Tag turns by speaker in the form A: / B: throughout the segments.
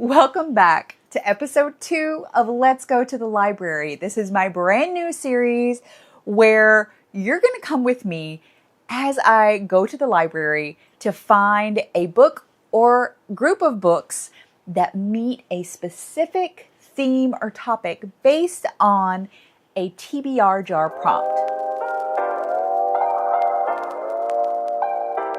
A: Welcome back to episode 2 of Let's Go to the Library. This is my brand new series where you're going to come with me as I go to the library to find a book or group of books that meet a specific theme or topic based on a TBR jar prompt.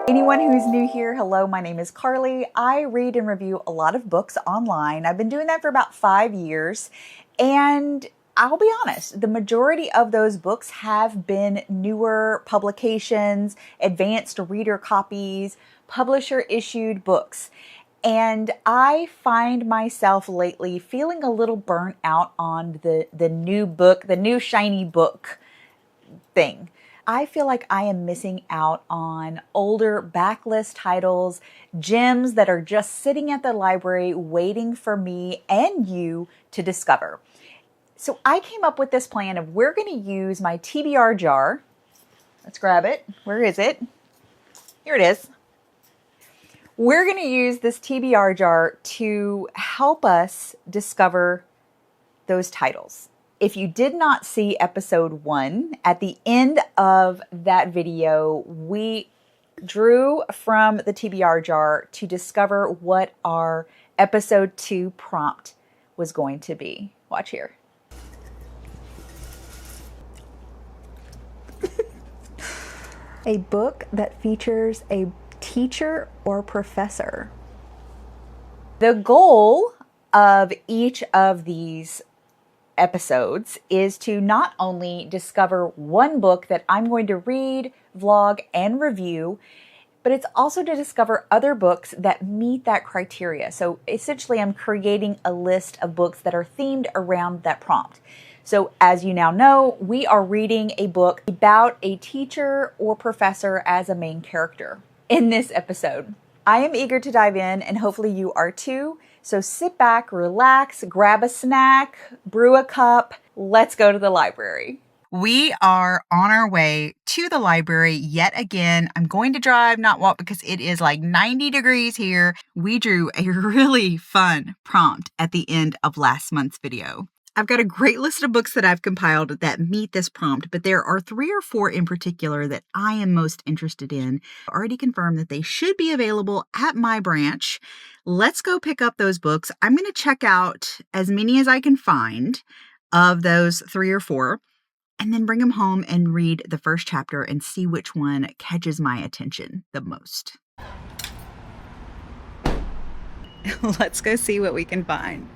A: Anyone who's new here, hello, my name is Carly. I read and review a lot of books online. I've been doing that for about 5 years, and I'll be honest, the majority of those books have been newer publications, advanced reader copies, publisher-issued books. And I find myself lately feeling a little burnt out on the new book, the new shiny book thing. I feel like I am missing out on older backlist titles, gems that are just sitting at the library waiting for me and you to discover. So I came up with this plan of we're going to use my TBR jar. Let's grab it. Where is it? Here it is. We're going to use this TBR jar to help us discover those titles. If you did not see episode 1, at the end of that video, we drew from the TBR jar to discover what our episode 2 prompt was going to be. Watch here. A book that features a teacher or professor. The goal of each of these episodes is to not only discover one book that I'm going to read, vlog, and review, but it's also to discover other books that meet that criteria. So essentially, I'm creating a list of books that are themed around that prompt. So as you now know, we are reading a book about a teacher or professor as a main character in this episode. I am eager to dive in, and hopefully you are too. So sit back, relax, grab a snack, brew a cup. Let's go to the library. We are on our way to the library yet again. I'm going to drive, not walk, because it is like 90 degrees here. We drew a really fun prompt at the end of last month's video. I've got a great list of books that I've compiled that meet this prompt, but there are 3 or 4 in particular that I am most interested in. I already confirmed that they should be available at my branch. Let's go pick up those books. I'm going to check out as many as I can find of those 3 or 4, and then bring them home and read the first chapter and see which one catches my attention the most. Let's go see what we can find.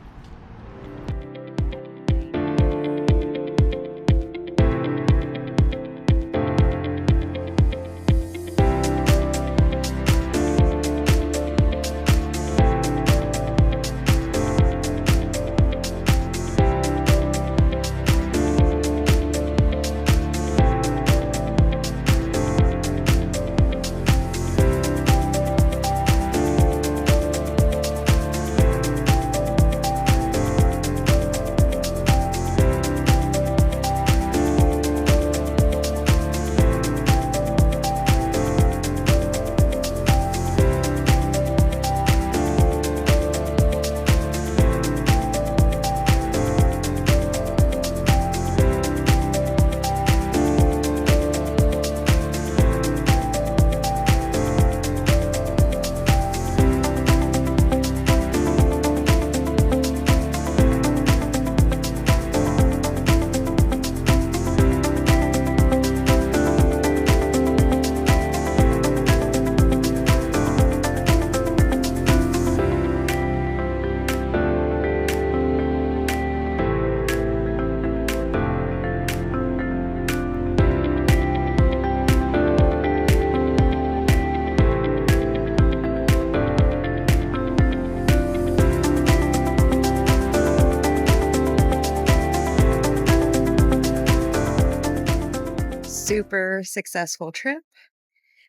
A: Super successful trip.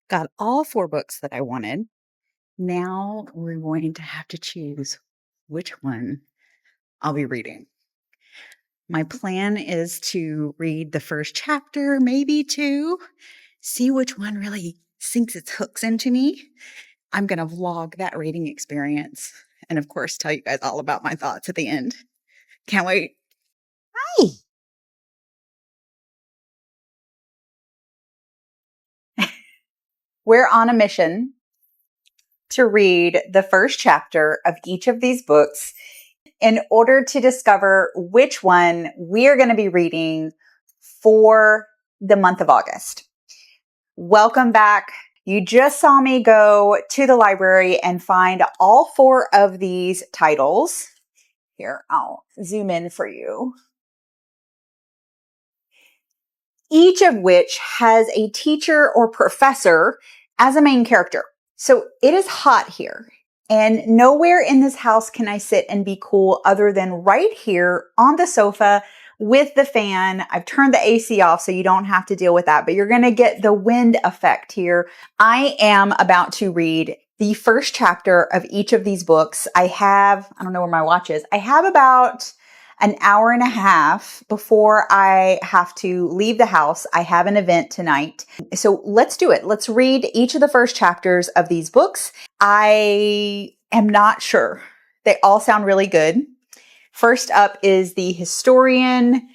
A: Got all 4 books that I wanted. Now we're going to have to choose which one I'll be reading. My plan is to read the first chapter, maybe 2, see which one really sinks its hooks into me. I'm going to vlog that reading experience and of course tell you guys all about my thoughts at the end. Can't wait. Hi. We're on a mission to read the first chapter of each of these books in order to discover which one we are going to be reading for the month of August. Welcome back. You just saw me go to the library and find all 4 of these titles. Here, I'll zoom in for you. Each of which has a teacher or professor as a main character. So it is hot here, and nowhere in this house can I sit and be cool other than right here on the sofa with the fan. I've turned the AC off so you don't have to deal with that, but you're going to get the wind effect here. I am about to read the first chapter of each of these books. I don't know where my watch is. I have about an hour and a half before I have to leave the house. I have an event tonight. So let's do it. Let's read each of the first chapters of these books. I am not sure. They all sound really good. First up is The Historian.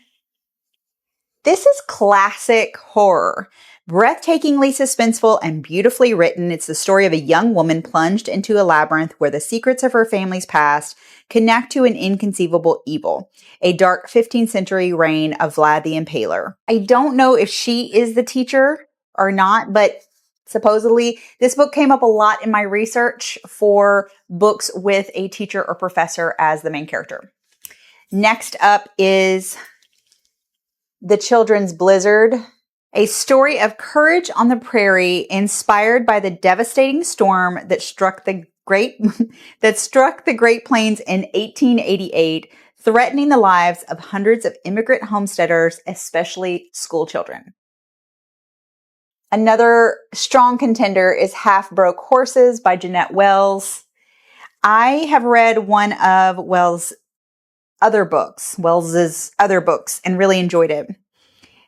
A: This is classic horror. Breathtakingly suspenseful and beautifully written, it's the story of a young woman plunged into a labyrinth where the secrets of her family's past connect to an inconceivable evil, a dark 15th century reign of Vlad the Impaler. I don't know if she is the teacher or not, but supposedly this book came up a lot in my research for books with a teacher or professor as the main character. Next up is The Children's Blizzard, a story of courage on the prairie inspired by the devastating storm that struck the Great Plains in 1888, threatening the lives of hundreds of immigrant homesteaders, especially school children. Another strong contender is Half Broke Horses by Jeanette Wells. I have read one of Wells's other books, and really enjoyed it.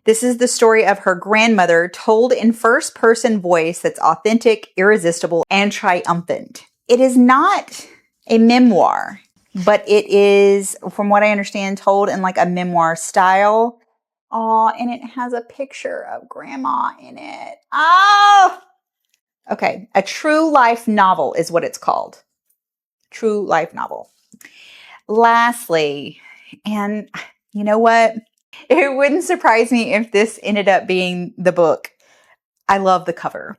A: This is the story of her grandmother told in first-person voice that's authentic, irresistible, and triumphant. It is not a memoir, but it is, from what I understand, told in like a memoir style. Oh, and it has a picture of Grandma in it. Oh! Okay, a true life novel is what it's called. True life novel. Lastly, and you know what? It wouldn't surprise me if this ended up being the book. I love the cover.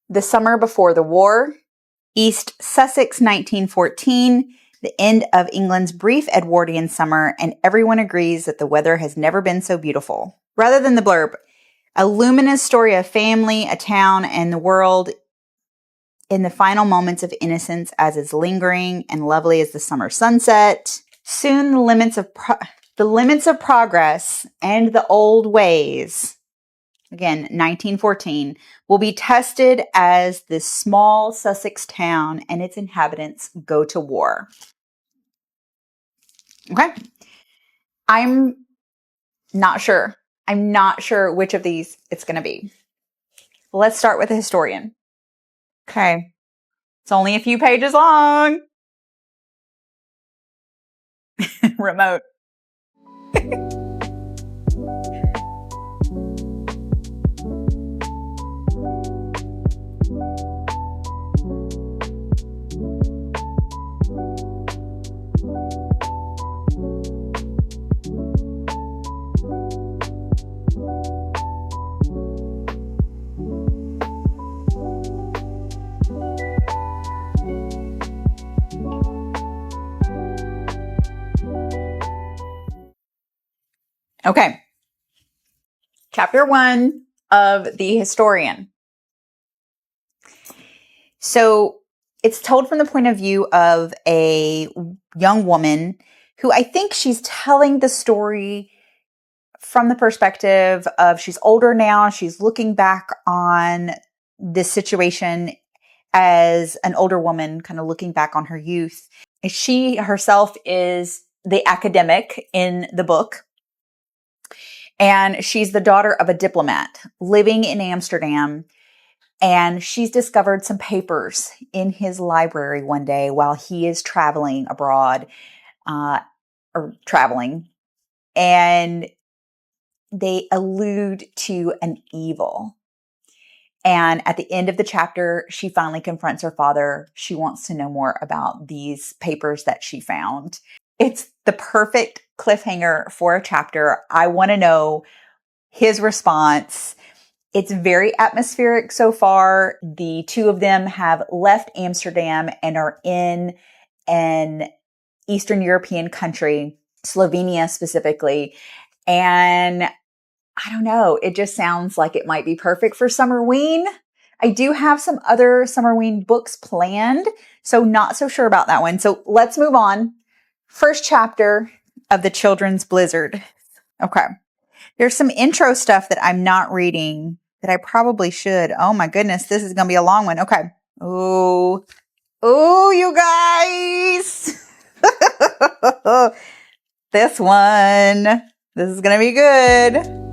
A: The Summer Before the War, East Sussex, 1914, the end of England's brief Edwardian summer, and everyone agrees that the weather has never been so beautiful. Rather than the blurb, a luminous story of family, a town, and the world in the final moments of innocence as is lingering and lovely as the summer sunset. Soon the limits of progress and the old ways, again, 1914, will be tested as this small Sussex town and its inhabitants go to war. Okay. I'm not sure. I'm not sure which of these it's going to be. Let's start with The Historian. Okay. It's only a few pages long. Remote. Okay. Chapter 1 of The Historian. So it's told from the point of view of a young woman who I think she's telling the story from the perspective of she's older now. She's looking back on this situation as an older woman, kind of looking back on her youth. She herself is the academic in the book. And she's the daughter of a diplomat living in Amsterdam And she's discovered some papers in his library one day while he is traveling abroad, or traveling. And they allude to an evil. And at the end of the chapter, she finally confronts her father. She wants to know more about these papers that she found. It's the perfect cliffhanger for a chapter. I want to know his response. It's very atmospheric so far. The two of them have left Amsterdam and are in an Eastern European country, Slovenia specifically. And I don't know, it just sounds like it might be perfect for Summerween. I do have some other Summerween books planned, so not so sure about that one. So let's move on. First chapter of the Children's Blizzard. Okay. There's some intro stuff that I'm not reading that I probably should. Oh my goodness, this is going to be a long one. Okay. Oh, you guys. This one. This is going to be good.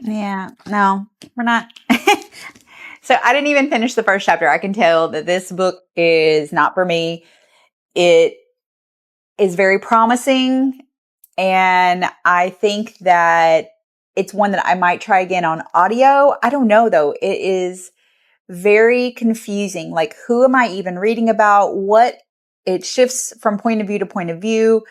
A: Yeah, no, we're not. So I didn't even finish the first chapter. I can tell that this book is not for me. It is very promising. And I think that it's one that I might try again on audio. I don't know though. It is very confusing. Like, who am I even reading about? What? It shifts from point of view to point of view.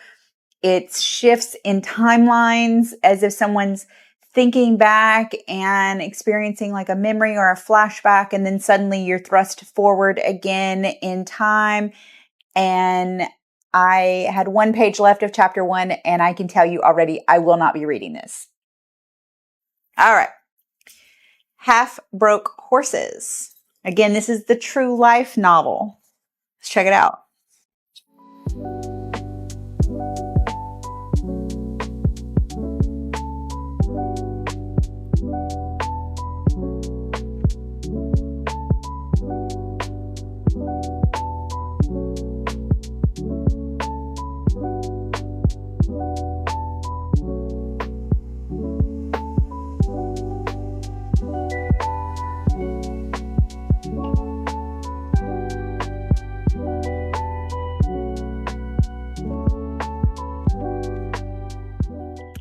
A: It shifts in timelines as if someone's thinking back and experiencing like a memory or a flashback, and then suddenly you're thrust forward again in time. And I had one page left of chapter 1, and I can tell you already, I will not be reading this. All right. Half Broke Horses. Again, this is the true life novel. Let's check it out.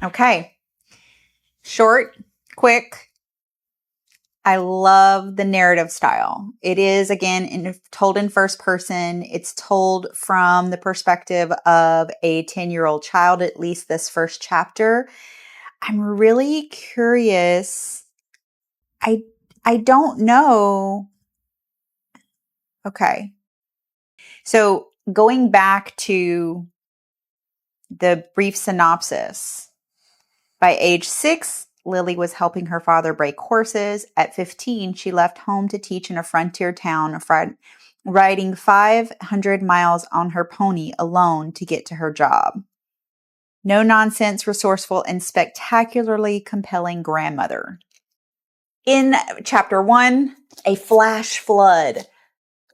A: Okay. Short, quick. I love the narrative style. It is, again, told in first person. It's told from the perspective of a 10-year-old child, at least this first chapter. I'm really curious. I don't know. Okay. So going back to the brief synopsis, by age 6, Lily was helping her father break horses. At 15, she left home to teach in a frontier town, riding 500 miles on her pony alone to get to her job. No nonsense, resourceful, and spectacularly compelling grandmother. In chapter 1, a flash flood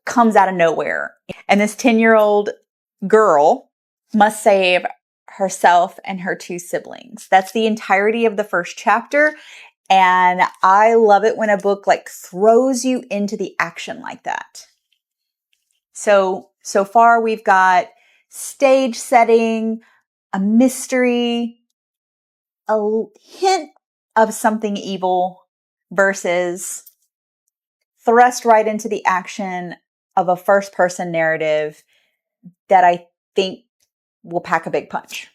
A: comes out of nowhere, and this 10-year-old girl must save herself and her 2 siblings. That's the entirety of the first chapter. And I love it when a book like throws you into the action like that. So far we've got stage setting, a mystery, a hint of something evil versus thrust right into the action of a first person narrative that I think will pack a big punch.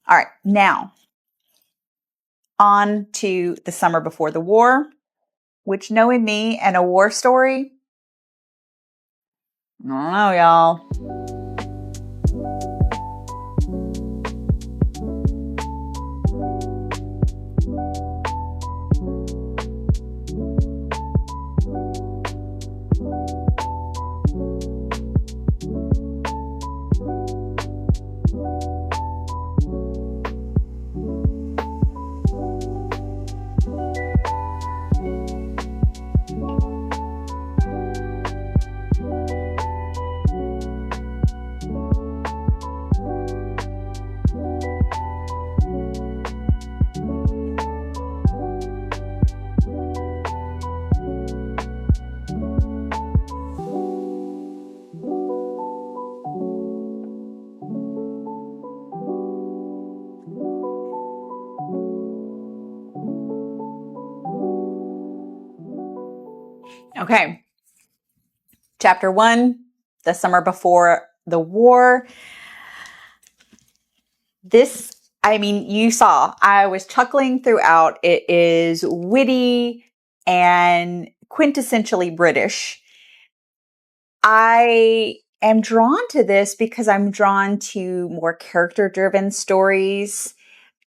A: All right, now on to The Summer Before the War, which, knowing me and a war story, I don't know, y'all. Okay. Chapter 1, The Summer Before the War. This, I mean, you saw, I was chuckling throughout. It is witty and quintessentially British. I am drawn to this because I'm drawn to more character-driven stories.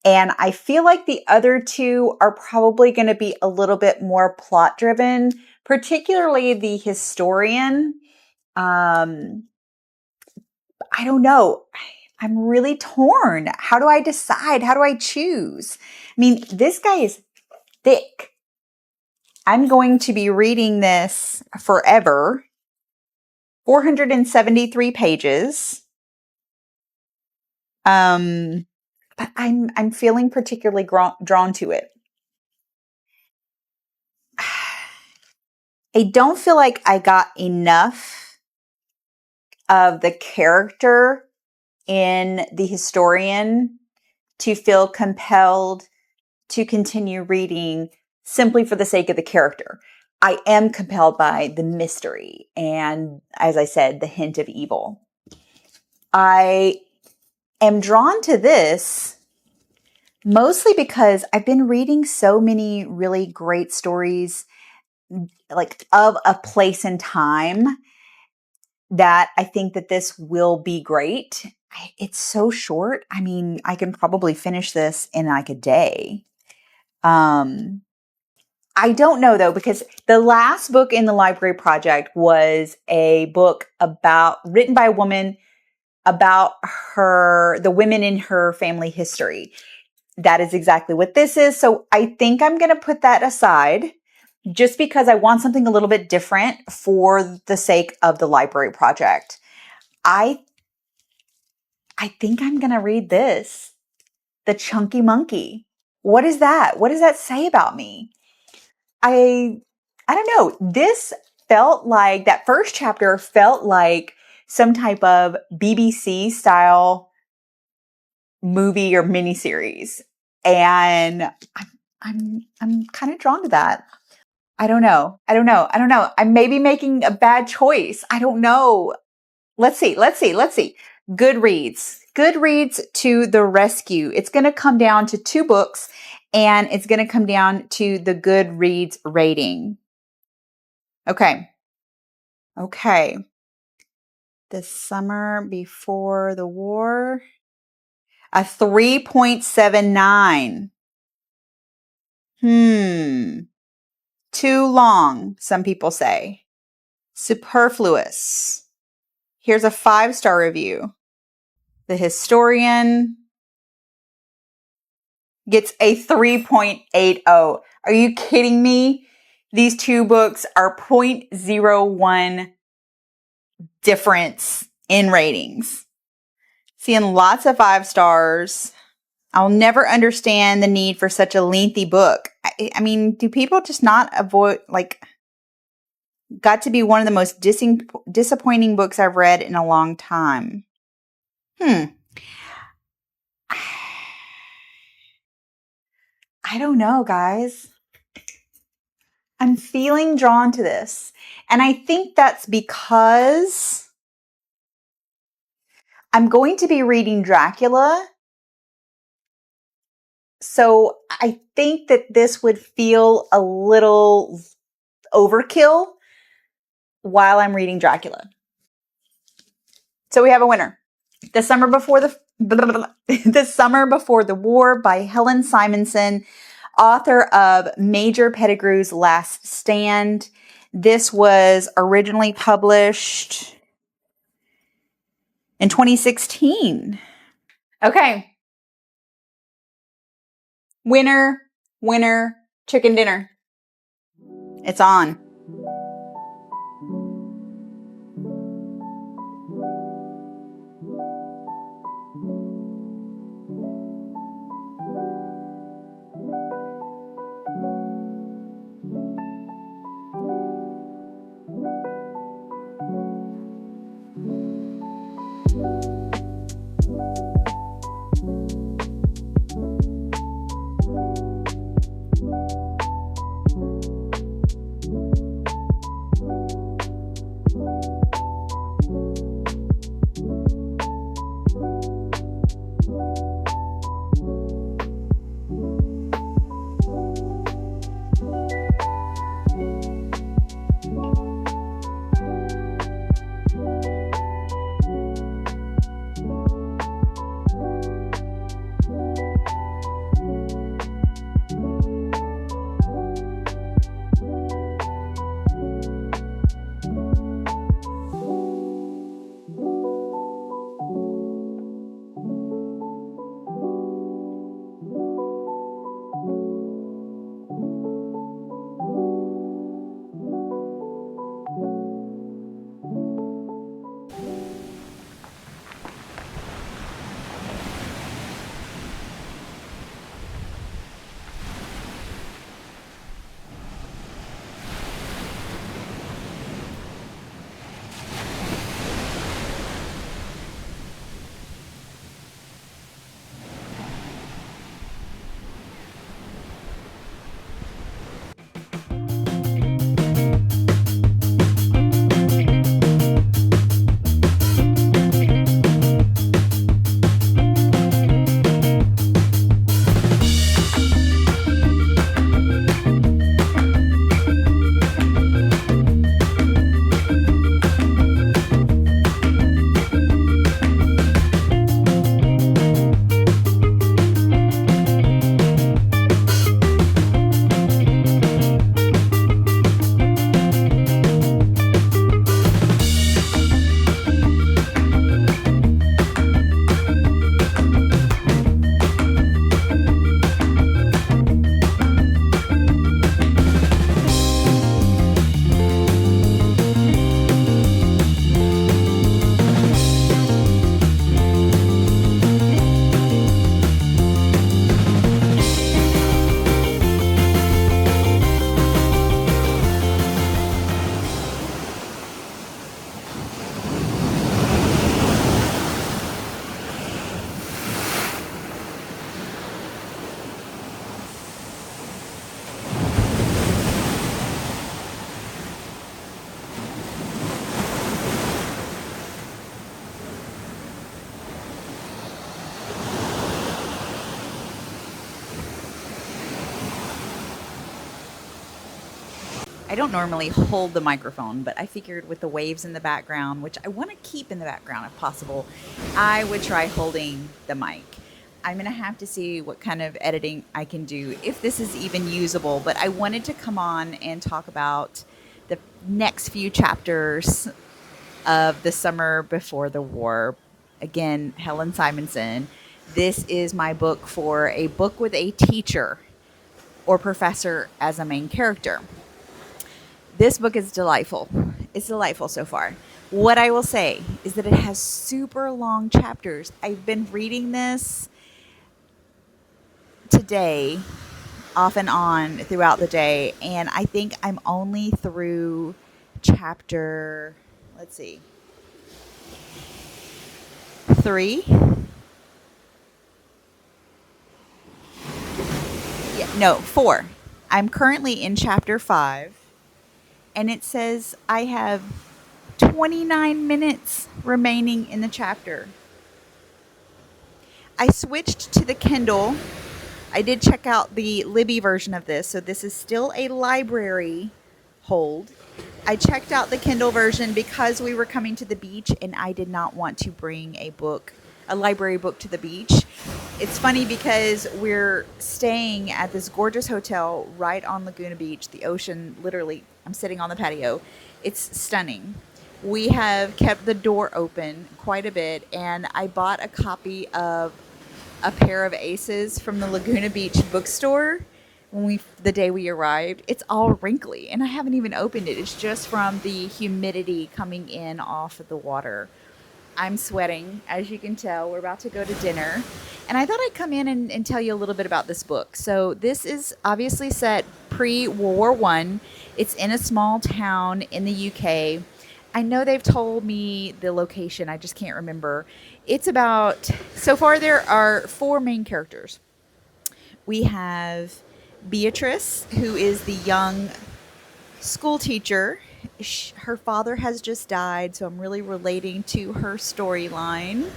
A: And I feel like the other two are probably going to be a little bit more plot-driven, particularly the historian. I don't know. I'm really torn. How do I decide? How do I choose? I mean, this guy is thick. I'm going to be reading this forever. 473 pages. But I'm feeling particularly drawn to it. I don't feel like I got enough of the character in the historian to feel compelled to continue reading simply for the sake of the character. I am compelled by the mystery and, as I said, the hint of evil. I am drawn to this mostly because I've been reading so many really great stories like of a place and time that I think that this will be great. It's so short. I mean, I can probably finish this in like a day. I don't know though, because the last book in the library project was a book written by a woman about the women in her family history. That is exactly what this is. So I think I'm going to put that aside just because I want something a little bit different for the sake of the library project. I think I'm going to read this, The Chunky Monkey. What is that? What does that say about me? I don't know. This felt like, that first chapter felt like some type of BBC style movie or miniseries. And I'm kind of drawn to that. I don't know. I may be making a bad choice. I don't know. Let's see. Goodreads to the rescue. It's going to come down to 2 books and it's going to come down to the Goodreads rating. Okay. The Summer Before the War. A 3.79. Too long, some people say. Superfluous. Here's a 5-star review. The historian gets a 3.80. Are you kidding me? These 2 books are 0.01 difference in ratings. Seeing lots of 5 stars. I'll never understand the need for such a lengthy book. I mean, do people just not avoid, got to be one of the most disappointing books I've read in a long time. I don't know, guys. I'm feeling drawn to this. And I think that's because I'm going to be reading Dracula. So I think that this would feel a little overkill while I'm reading Dracula. So we have a winner. The Summer Before the War by Helen Simonson, author of Major Pettigrew's Last Stand. This was originally published in 2016. Okay. Winner, chicken dinner. It's on. I don't normally hold the microphone, but I figured with the waves in the background, which I want to keep in the background if possible, I would try holding the mic. I'm going to have to see what kind of editing I can do, if this is even usable, but I wanted to come on and talk about the next few chapters of The Summer Before the War. Again, Helen Simonson. This is my book for a book with a teacher or professor as a main character. This book is delightful. It's delightful so far. What I will say is that it has super long chapters. I've been reading this today, off and on throughout the day, and I think I'm only through chapter, let's see, 3. Yeah, no, 4. I'm currently in chapter 5. And it says I have 29 minutes remaining in the chapter. I switched to the Kindle. I did check out the Libby version of this, so this is still a library hold. I checked out the Kindle version because we were coming to the beach and I did not want to bring a library book to the beach. It's funny because we're staying at this gorgeous hotel right on Laguna Beach, the ocean, literally. I'm sitting on the patio. It's stunning. We have kept the door open quite a bit, and I bought a copy of A Pair of Aces from the Laguna Beach bookstore the day we arrived. It's all wrinkly, and I haven't even opened it. It's just from the humidity coming in off of the water. I'm sweating, as you can tell. We're about to go to dinner. And I thought I'd come in and tell you a little bit about this book. So this is obviously set pre-World War I. It's in a small town in the UK. I know they've told me the location. I just can't remember. It's about, so far there are 4 main characters. We have Beatrice, who is the young school teacher. Her father has just died, so I'm really relating to her storyline.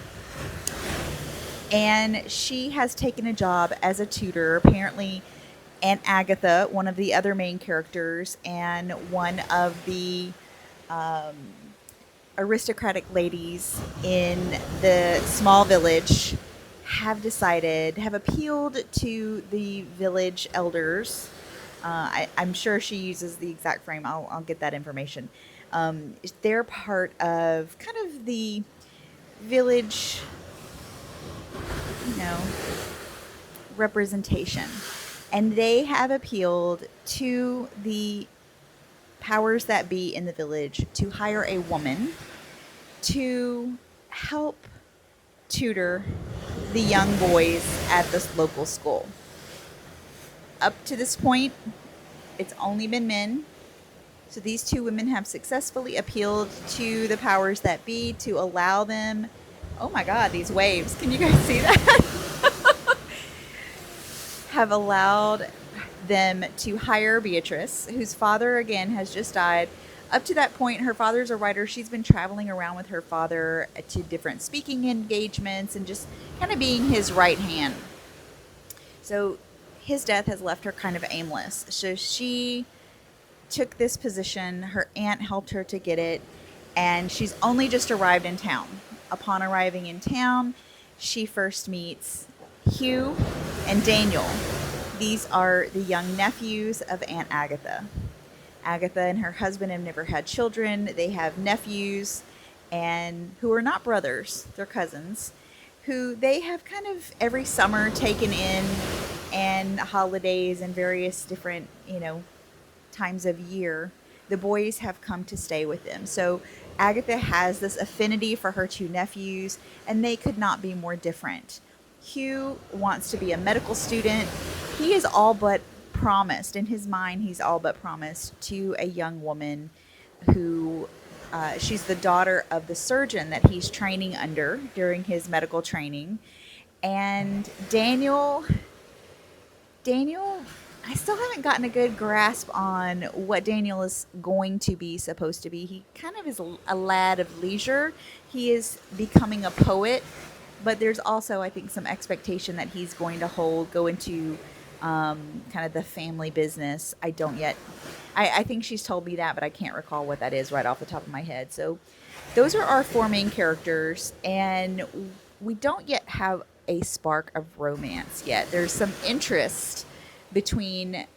A: And she has taken a job as a tutor. Apparently, Aunt Agatha, one of the other main characters, and one of the aristocratic ladies in the small village have appealed to the village elders. I'm sure she uses the exact frame. I'll get that information. They're part of kind of the village, representation. And they have appealed to the powers that be in the village to hire a woman to help tutor the young boys at this local school. Up to this point, it's only been men. So these 2 women have successfully appealed to the powers that be to allow them. Oh my God, these waves. Can you guys see that? Have allowed them to hire Beatrice, whose father, again, has just died. Up to that point, her father's a writer. She's been traveling around with her father to different speaking engagements and just kind of being his right hand. So his death has left her kind of aimless. So she took this position. Her aunt helped her to get it, and she's only just arrived in town. Upon arriving in town, she first meets Hugh and Daniel. These are the young nephews of Aunt Agatha. Agatha and her husband have never had children. They have nephews and who are not brothers, they're cousins, who they have kind of every summer taken in, and holidays and various different, times of year. The boys have come to stay with them. So Agatha has this affinity for her 2 nephews, and they could not be more different. Hugh wants to be a medical student. He is all but promised, in his mind, he's all but promised to a young woman who, she's the daughter of the surgeon that he's training under during his medical training. And Daniel, I still haven't gotten a good grasp on what Daniel is going to be supposed to be. He kind of is a lad of leisure. He is becoming a poet, but there's also, I think, some expectation that he's going to go into kind of the family business. I don't yet I think she's told me that, but I can't recall what that is right off the top of my head. So those are our four main characters, and we don't yet have a spark of romance yet. There's some interest between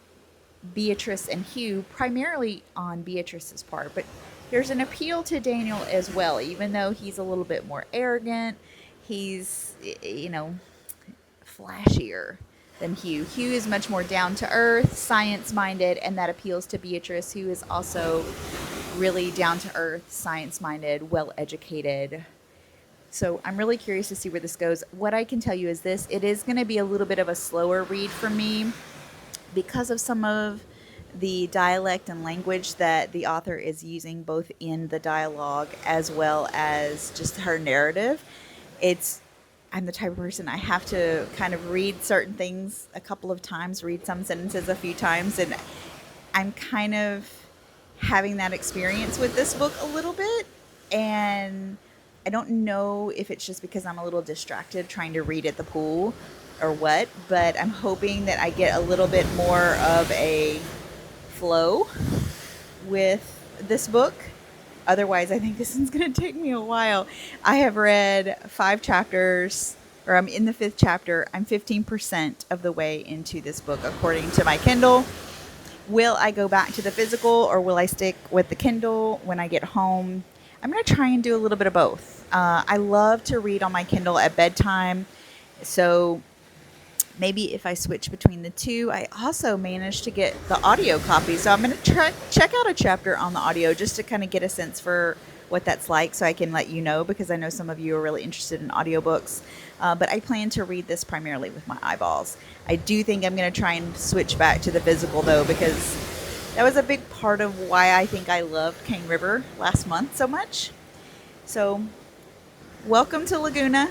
A: Beatrice and Hugh, primarily on Beatrice's part, but there's an appeal to Daniel as well, even though he's a little bit more arrogant. He's, flashier than Hugh. Hugh is much more down to earth, science minded, and that appeals to Beatrice, who is also really down to earth, science minded, well educated. So I'm really curious to see where this goes. What I can tell you is this: it is going to be a little bit of a slower read for me because of some of the dialect and language that the author is using, both in the dialogue as well as just her narrative. I'm the type of person, I have to kind of read certain things a couple of times, read some sentences a few times, and I'm kind of having that experience with this book a little bit, and I don't know if it's just because I'm a little distracted trying to read at the pool or what, but I'm hoping that I get a little bit more of a flow with this book. Otherwise, I think this one's going to take me a while. I have read 5 chapters, or I'm in the 5th chapter. I'm 15% of the way into this book, according to my Kindle. Will I go back to the physical, or will I stick with the Kindle when I get home? I'm going to try and do a little bit of both. I love to read on my Kindle at bedtime, so maybe if I switch between the two. I also managed to get the audio copy, so I'm going to check out a chapter on the audio just to kind of get a sense for what that's like, so I can let you know, because I know some of you are really interested in audiobooks. But I plan to read this primarily with my eyeballs. I do think I'm going to try and switch back to the physical, though, because that was a big part of why I think I loved Cane River last month so much. So, welcome to Laguna.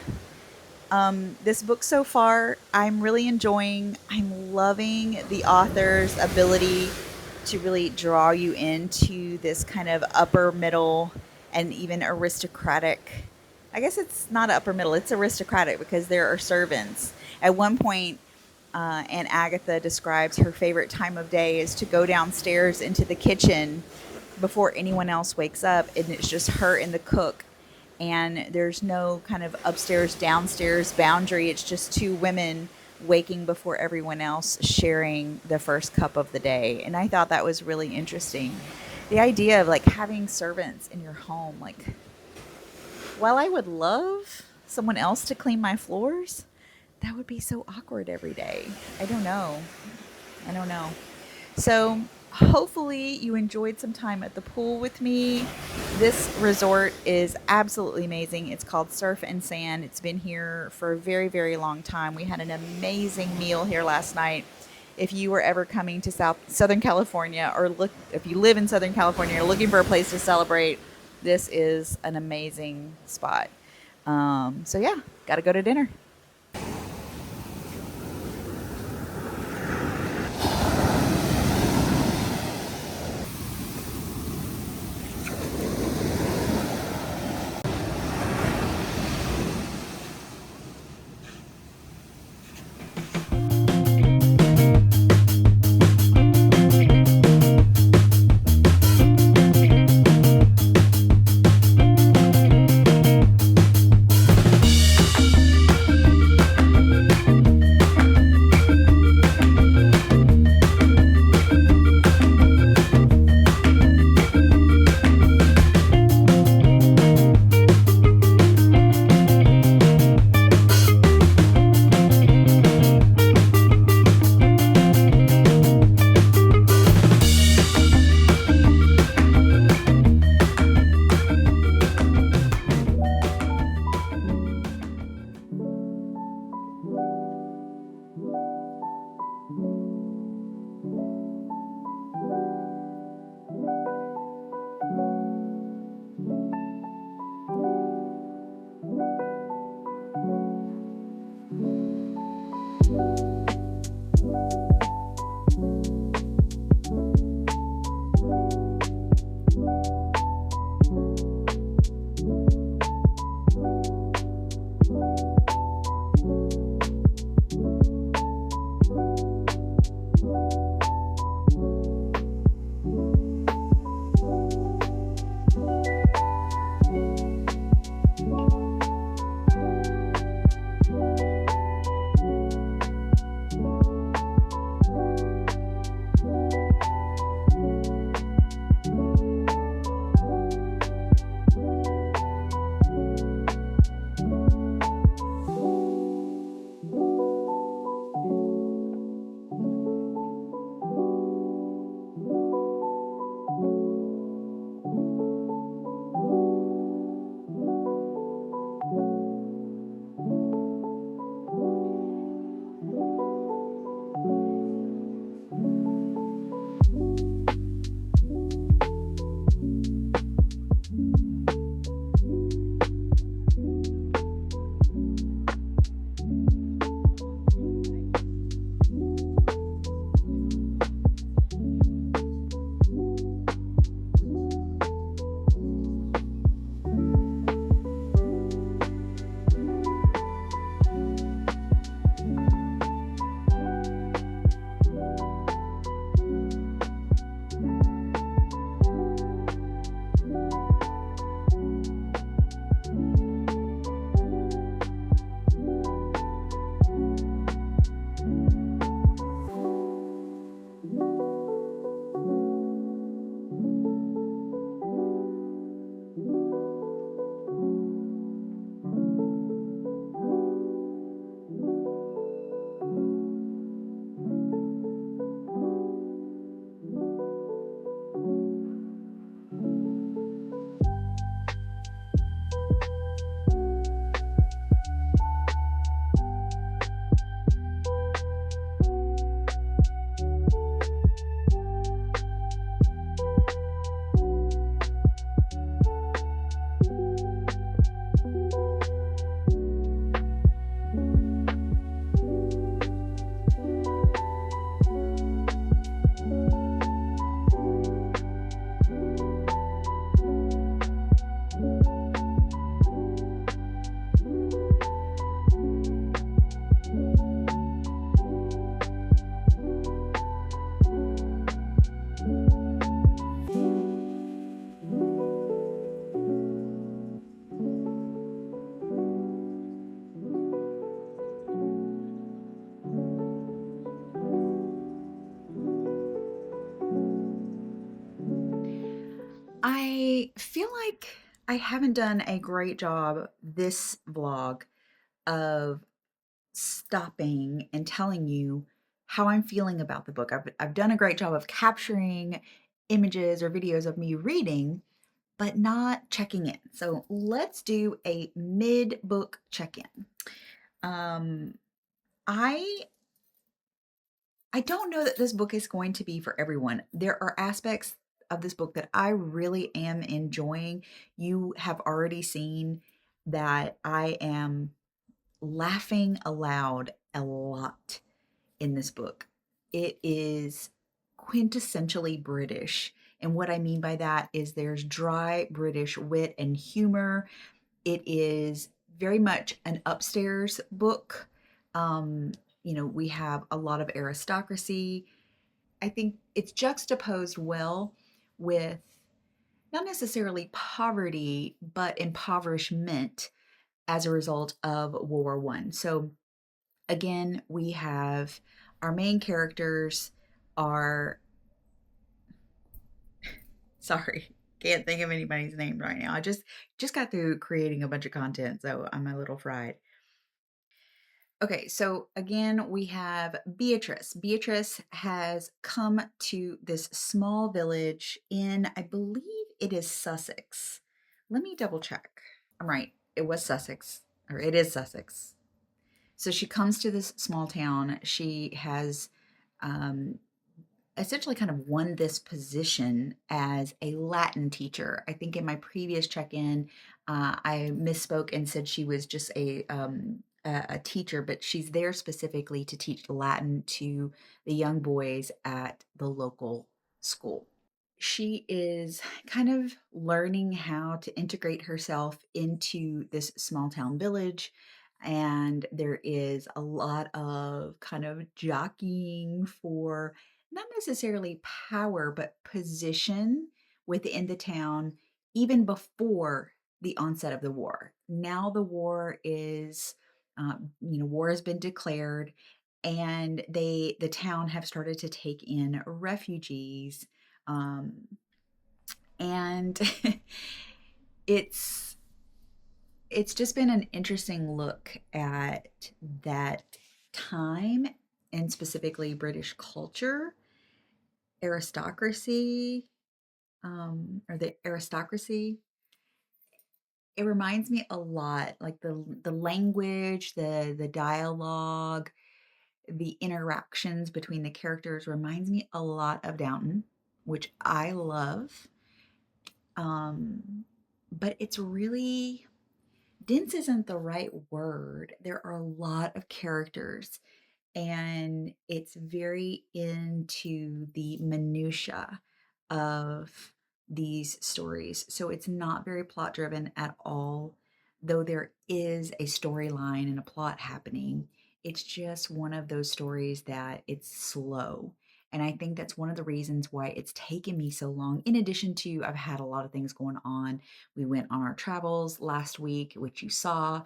A: This book so far, I'm really enjoying. I'm loving the author's ability to really draw you into this kind of upper middle and even aristocratic. I guess it's not upper middle, it's aristocratic, because there are servants. At one point, Aunt Agatha describes her favorite time of day is to go downstairs into the kitchen before anyone else wakes up, and it's just her and the cook. And there's no kind of upstairs, downstairs boundary. It's just 2 women waking before everyone else, sharing the first cup of the day. And I thought that was really interesting. The idea of like having servants in your home, like, while I would love someone else to clean my floors, that would be so awkward every day. I don't know. So hopefully you enjoyed some time at the pool with me. This resort is absolutely amazing. It's called Surf and Sand. It's been here for a very, very long time. We had an amazing meal here last night. If you were ever coming to Southern California, or if you live in Southern California, you're looking for a place to celebrate, this is an amazing spot. So yeah, got to go to dinner. I feel like I haven't done a great job this vlog of stopping and telling you how I'm feeling about the book. I've done a great job of capturing images or videos of me reading, but not checking in. So let's do a mid-book check-in. Um, I I don't know that this book is going to be for everyone. There are aspects of this book that I really am enjoying. You have already seen that I am laughing aloud a lot in this book. It is quintessentially British. And what I mean by that is there's dry British wit and humor. It is very much an upstairs book. Um, we have a lot of aristocracy. I think it's juxtaposed well with not necessarily poverty, but impoverishment as a result of World War One. So again, we have our main characters are sorry, can't think of anybody's name right now. I just got through creating a bunch of content, so I'm a little fried. Okay, so again, we have Beatrice. Beatrice has come to this small village in, I believe it is Sussex. Let me double check. I'm right. It was Sussex, or it is Sussex. So she comes to this small town. She has um, essentially kind of won this position as a Latin teacher. I think in my previous check-in, I misspoke and said she was just a teacher, but she's there specifically to teach Latin to the young boys at the local school. She is kind of learning how to integrate herself into this small town village. And there is a lot of kind of jockeying for not necessarily power, but position within the town, even before the onset of the war. Now the war is, war has been declared, and the town have started to take in refugees, um, and it's it's just been an interesting look at that time, and specifically British culture, aristocracy, or the aristocracy. It reminds me a lot, like the language, the dialogue, the interactions between the characters reminds me a lot of Downton, which I love. Um, but it's really dense isn't the right word. There are a lot of characters, and it's very into the minutia of these stories. So it's not very plot driven at all, though there is a storyline and a plot happening. It's just one of those stories that it's slow. And I think that's one of the reasons why it's taken me so long. In addition to, I've had a lot of things going on. We went on our travels last week, which you saw.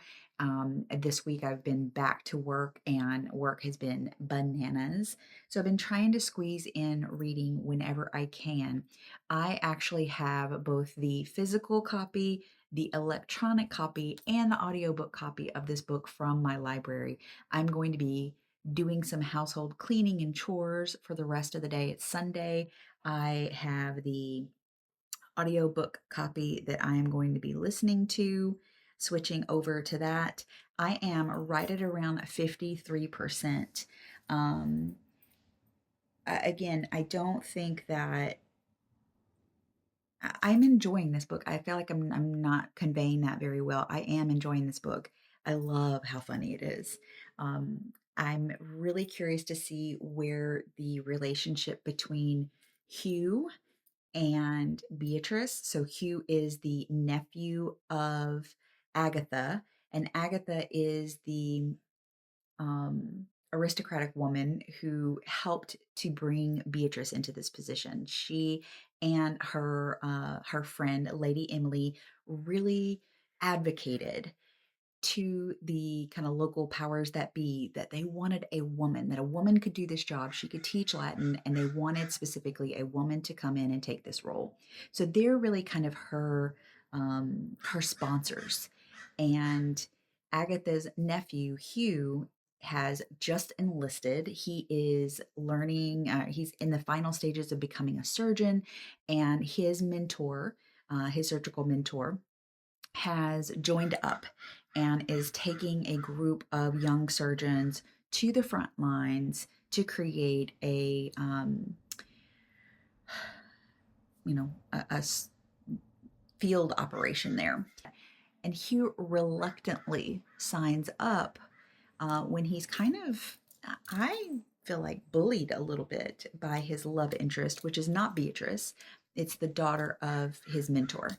A: This week I've been back to work, and work has been bananas. So I've been trying to squeeze in reading whenever I can. I actually have both the physical copy, the electronic copy, and the audiobook copy of this book from my library. I'm going to be doing some household cleaning and chores for the rest of the day. It's Sunday. I have the audiobook copy that I am going to be listening to, switching over to that. I am right at around 53%. Um, Again, I don't think that I'm enjoying this book. I feel like I'm not conveying that very well. I am enjoying this book. I love how funny it is. I'm really curious to see where the relationship between Hugh and Beatrice. So Hugh is the nephew of Agatha, and Agatha is the aristocratic woman who helped to bring Beatrice into this position. She and her friend Lady Emily really advocated to the kind of local powers that be that they wanted a woman, that a woman could do this job. She could teach Latin, and they wanted specifically a woman to come in and take this role. So they're really kind of her sponsors. And Agatha's nephew, Hugh, has just enlisted. He is learning, he's in the final stages of becoming a surgeon, and his mentor, his surgical mentor, has joined up and is taking a group of young surgeons to the front lines to create a field operation there. And Hugh reluctantly signs up when he's kind of, I feel like, bullied a little bit by his love interest, which is not Beatrice. It's the daughter of his mentor.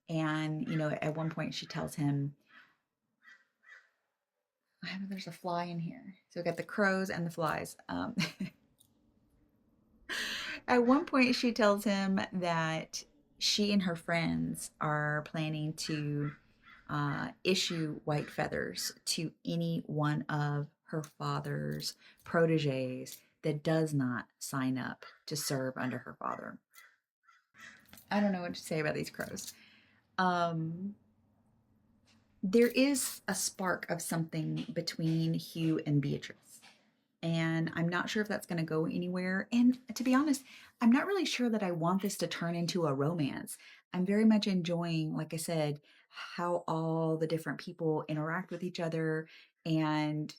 A: And, at one point she tells him, there's a fly in here. So we got the crows and the flies. At one point she tells him that she and her friends are planning to issue white feathers to any one of her father's proteges that does not sign up to serve under her father. I don't know what to say about these crows. There is a spark of something between Hugh and Beatrice. And I'm not sure if that's going to go anywhere. And to be honest, I'm not really sure that I want this to turn into a romance. I'm very much enjoying, like I said, how all the different people interact with each other. And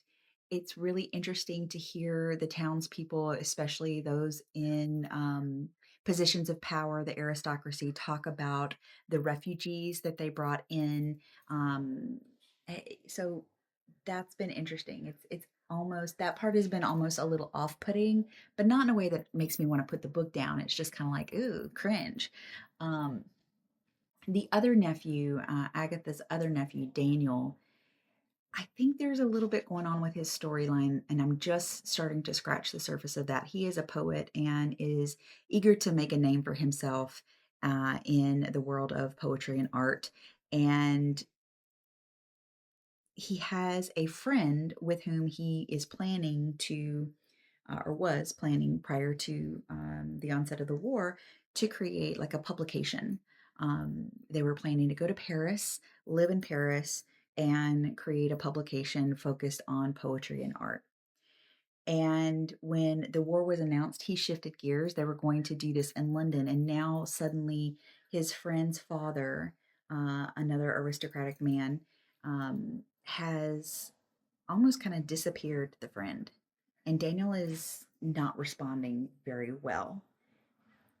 A: it's really interesting to hear the townspeople, especially those in positions of power, the aristocracy, talk about the refugees that they brought in. So that's been interesting. It's almost, that part has been almost a little off-putting, but not in a way that makes me want to put the book down. It's just kind of like, ooh, cringe. The other nephew, Agatha's other nephew, Daniel, I think there's a little bit going on with his storyline, and I'm just starting to scratch the surface of that. He is a poet and is eager to make a name for himself in the world of poetry and art. And he has a friend with whom he is planning to, or was planning prior to the onset of the war, to create like a publication. They were planning to go to Paris, live in Paris, and create a publication focused on poetry and art. And when the war was announced, he shifted gears. They were going to do this in London. And now suddenly his friend's father, another aristocratic man, has almost kind of disappeared the friend. And Daniel is not responding very well.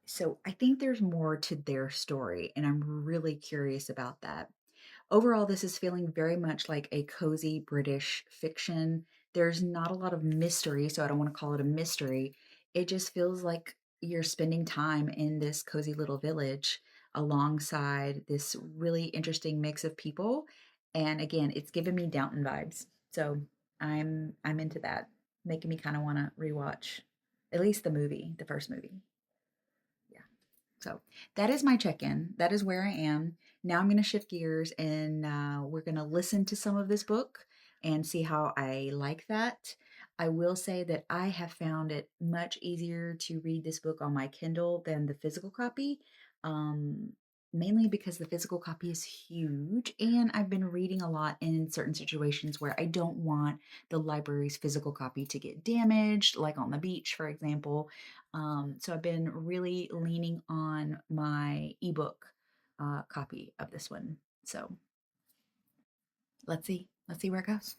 A: So I think there's more to their story, and I'm really curious about that. Overall, this is feeling very much like a cozy British fiction. There's not a lot of mystery, so I don't want to call it a mystery. It just feels like you're spending time in this cozy little village alongside this really interesting mix of people. And again, it's giving me Downton vibes. So I'm into that, making me kind of want to rewatch at least the movie, the first movie. So that is my check-in. That is where I am. Now I'm going to shift gears, and we're going to listen to some of this book and see how I like that. I will say that I have found it much easier to read this book on my Kindle than the physical copy, mainly because the physical copy is huge, and I've been reading a lot in certain situations where I don't want the library's physical copy to get damaged, like on the beach, for example. So I've been really leaning on my ebook copy of this one. So let's see where it goes.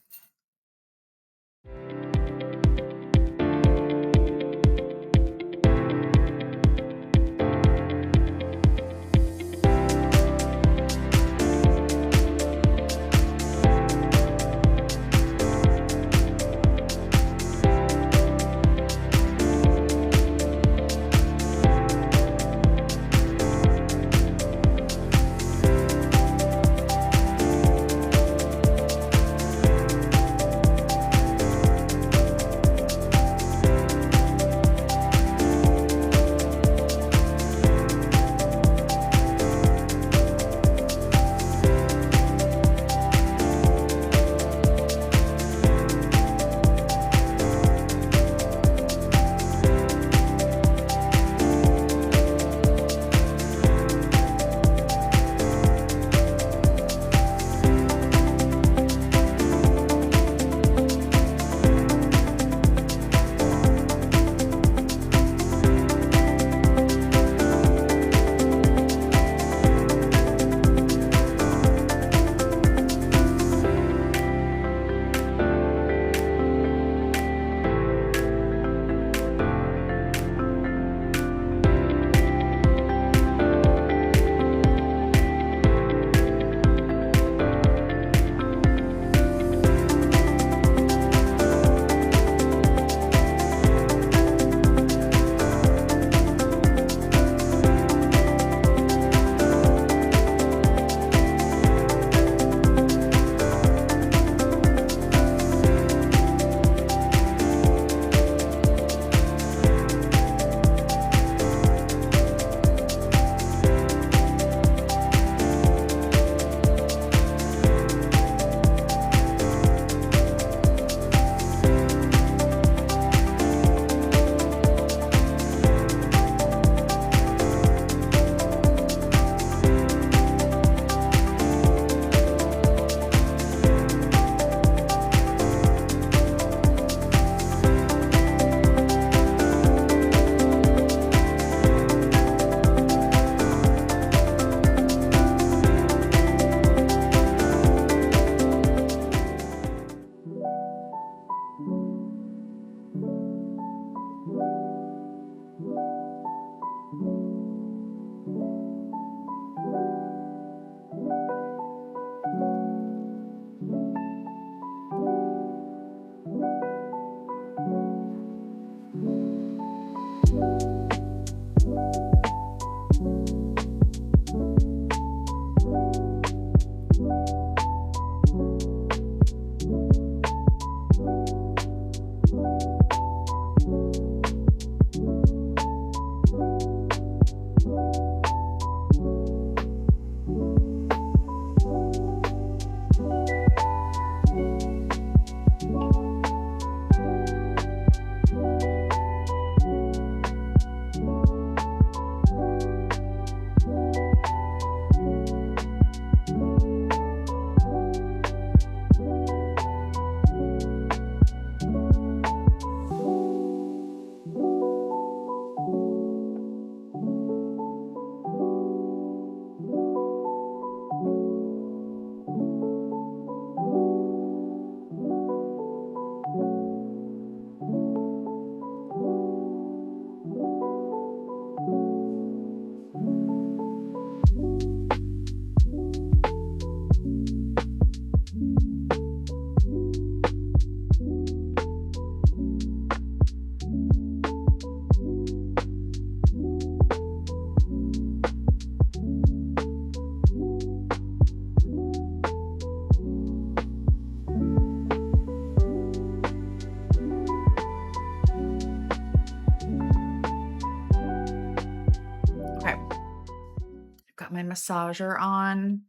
A: got my massager on.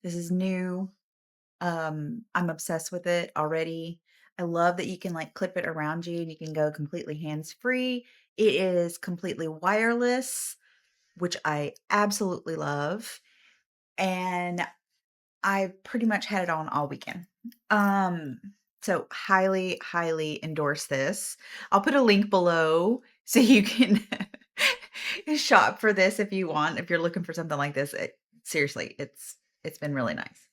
A: This is new. I'm obsessed with it already. I love that you can like clip it around you and you can go completely hands-free. It is completely wireless, which I absolutely love. And I pretty much had it on all weekend. Um, so highly, highly endorse this. I'll put a link below so you can shop for this if you want, if you're looking for something like this. Seriously, it's been really nice.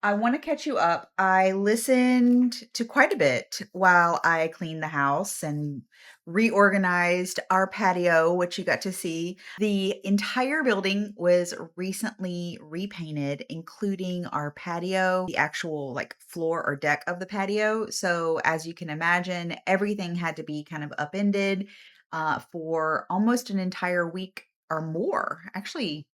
A: I want to catch you up. I listened to quite a bit while I cleaned the house and reorganized our patio, which you got to see. The entire building was recently repainted, including our patio, the actual like floor or deck of the patio. So as you can imagine, everything had to be kind of upended for almost an entire week or more. Actually,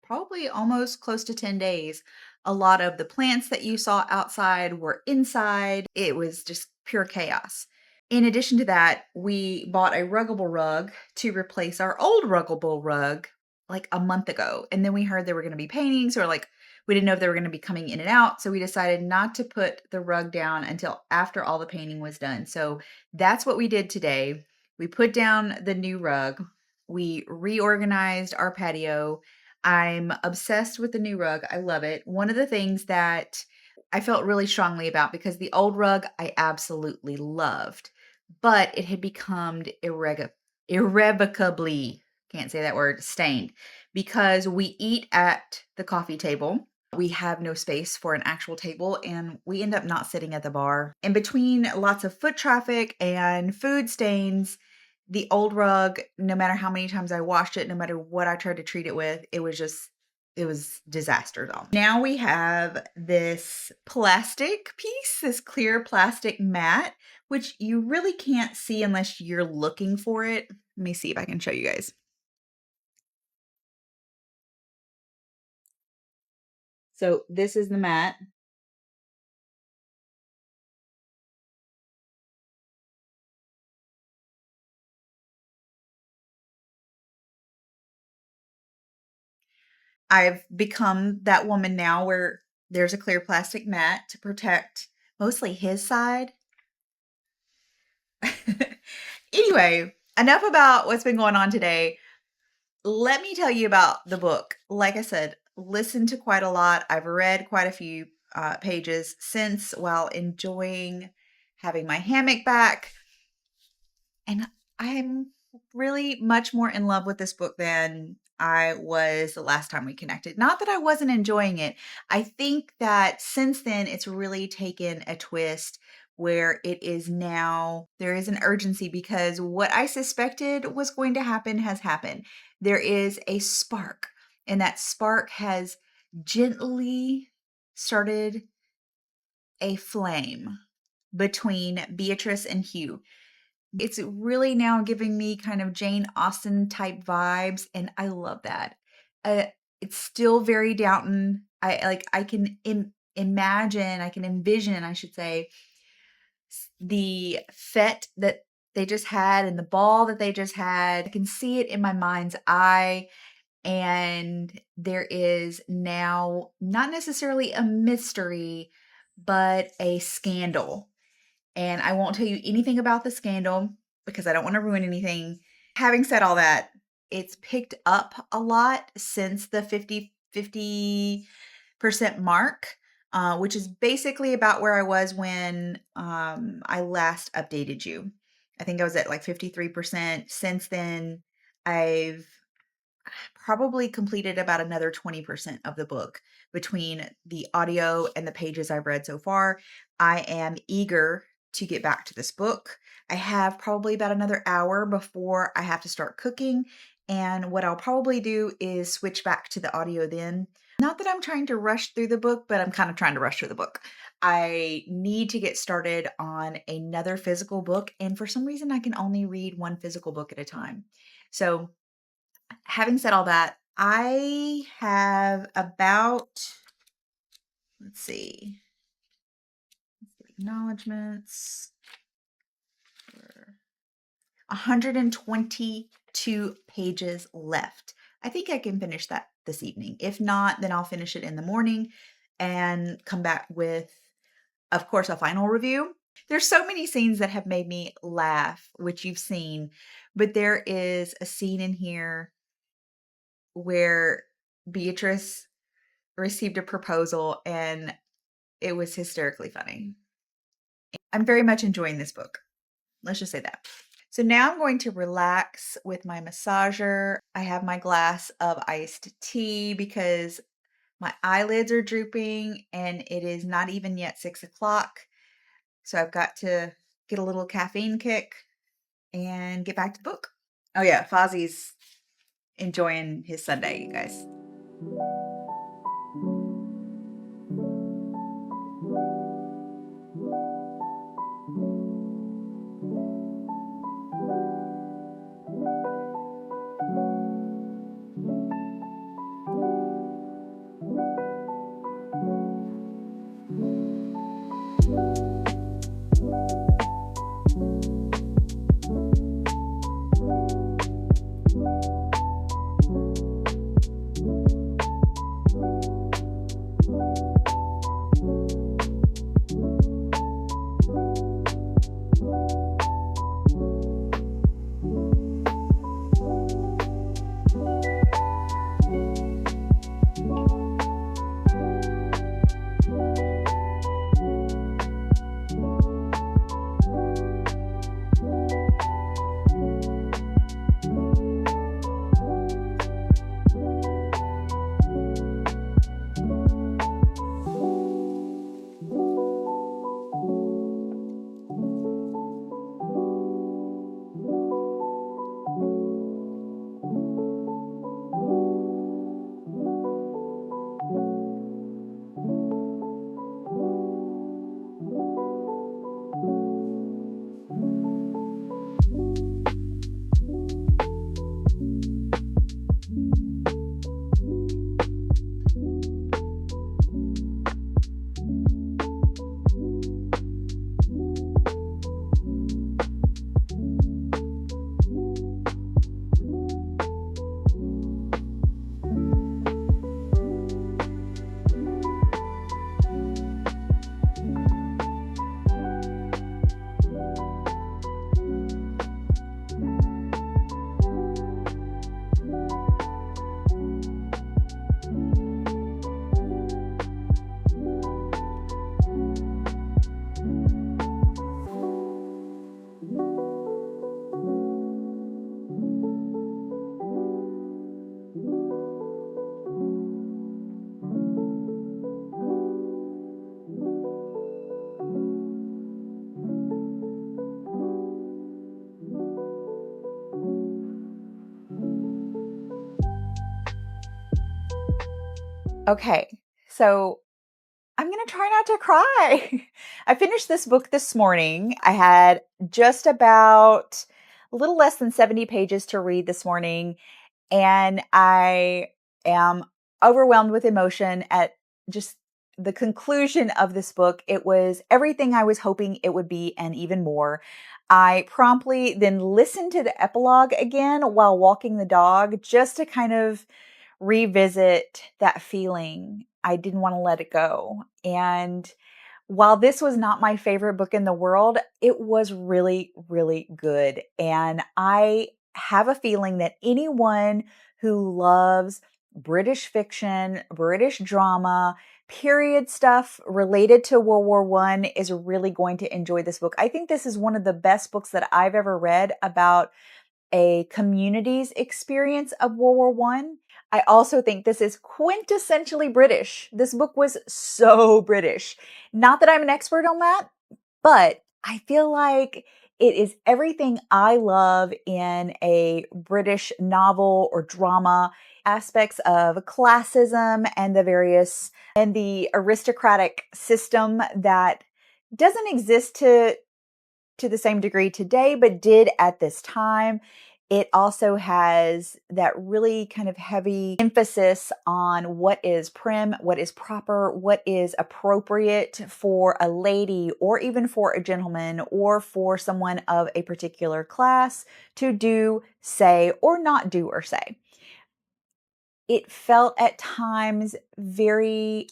A: probably almost close to 10 days. A lot of the plants that you saw outside were inside. It was just pure chaos. In addition to that, we bought a ruggable rug to replace our old ruggable rug like a month ago. And then we heard there were going to be paintings, or like we didn't know if they were going to be coming in and out. So we decided not to put the rug down until after all the painting was done. So that's what we did today. We put down the new rug. We reorganized our patio. I'm obsessed with the new rug. I love it. One of the things that I felt really strongly about, because the old rug I absolutely loved, but it had become irrevocably, can't say that word, stained, because we eat at the coffee table. We have no space for an actual table, and we end up not sitting at the bar. In between lots of foot traffic and food stains, the old rug, no matter how many times I washed it, no matter what I tried to treat it with, it was disaster zone. Now we have this plastic piece, this clear plastic mat, which you really can't see unless you're looking for it. Let me see if I can show you guys. So this is the mat. I've become that woman now where there's a clear plastic mat to protect mostly his side. Anyway, enough about what's been going on today. Let me tell you about the book. Like I said, listened to quite a lot. I've read quite a few pages since, while enjoying having my hammock back. And I'm really much more in love with this book than I was the last time we connected. Not that I wasn't enjoying it. I think that since then, it's really taken a twist where it is now, there is an urgency, because what I suspected was going to happen has happened. There is a spark, and that spark has gently started a flame between Beatrice and Hugh. It's really now giving me kind of Jane Austen type vibes, and I love that. Uh, it's still very Downton. I can imagine, I can envision, I should say, the fete that they just had and the ball that they just had. I can see it in my mind's eye, and there is now not necessarily a mystery, but a scandal. And I won't tell you anything about the scandal because I don't want to ruin anything. Having said all that, it's picked up a lot since the 50% mark, which is basically about where I was when I last updated you. I think I was at like 53%. Since then, I've probably completed about another 20% of the book between the audio and the pages I've read so far. I am eager to get back to this book. I have probably about another hour before I have to start cooking. And what I'll probably do is switch back to the audio then. Not that I'm trying to rush through the book, but I'm kind of trying to rush through the book. I need to get started on another physical book. And for some reason, I can only read one physical book at a time. So having said all that, I have about, let's see, acknowledgments, 122 pages left I think I can finish that this evening. If not, then I'll finish it in the morning and come back with, of course, a final review. There's so many scenes that have made me laugh, which you've seen, but there is a scene in here where Beatrice received a proposal and it was hysterically funny. I'm very much enjoying this book. Let's just say that. So now I'm going to relax with my massager. I have my glass of iced tea because my eyelids are drooping and it is not even yet 6 o'clock. So I've got to get a little caffeine kick and get back to the book. Oh yeah, Fozzie's enjoying his Sunday, you guys. Okay, so I'm going to try not to cry. I finished this book this morning. I had just about a little less than 70 pages to read this morning, and I am overwhelmed with emotion at just the conclusion of this book. It was everything I was hoping it would be and even more. I promptly then listened to the epilogue again while walking the dog just to kind of revisit that feeling. I didn't want to let it go. And while this was not my favorite book in the world, it was really, really good. And I have a feeling that anyone who loves British fiction, British drama, period stuff related to World War I is really going to enjoy this book. I think this is one of the best books that I've ever read about a community's experience of World War One. I also think this is quintessentially British. This book was so British. Not that I'm an expert on that, but I feel like it is everything I love in a British novel or drama. Aspects of classism and the aristocratic system that doesn't exist to the same degree today, but did at this time. It also has that really kind of heavy emphasis on what is prim, what is proper, what is appropriate for a lady or even for a gentleman or for someone of a particular class to do, say, or not do or say. it felt at times very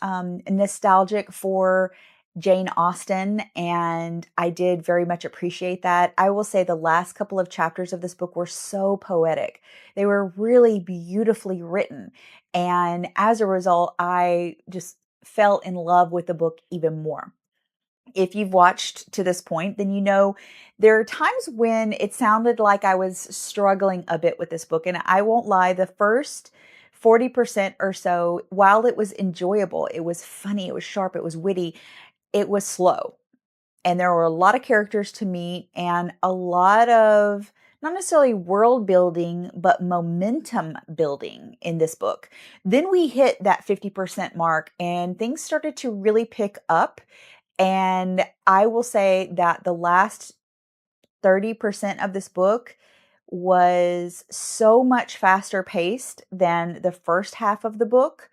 A: nostalgic for Jane Austen, and I did very much appreciate that. I will say the last couple of chapters of this book were so poetic. They were really beautifully written. And as a result, I just fell in love with the book even more. If you've watched to this point, then you know there are times when it sounded like I was struggling a bit with this book. And I won't lie, the first 40% or so, while it was enjoyable, it was funny, it was sharp, it was witty, it was slow. And there were a lot of characters to meet and a lot of not necessarily world building, but momentum building in this book. Then we hit that 50% mark and things started to really pick up. And I will say that the last 30% of this book was so much faster paced than the first half of the book.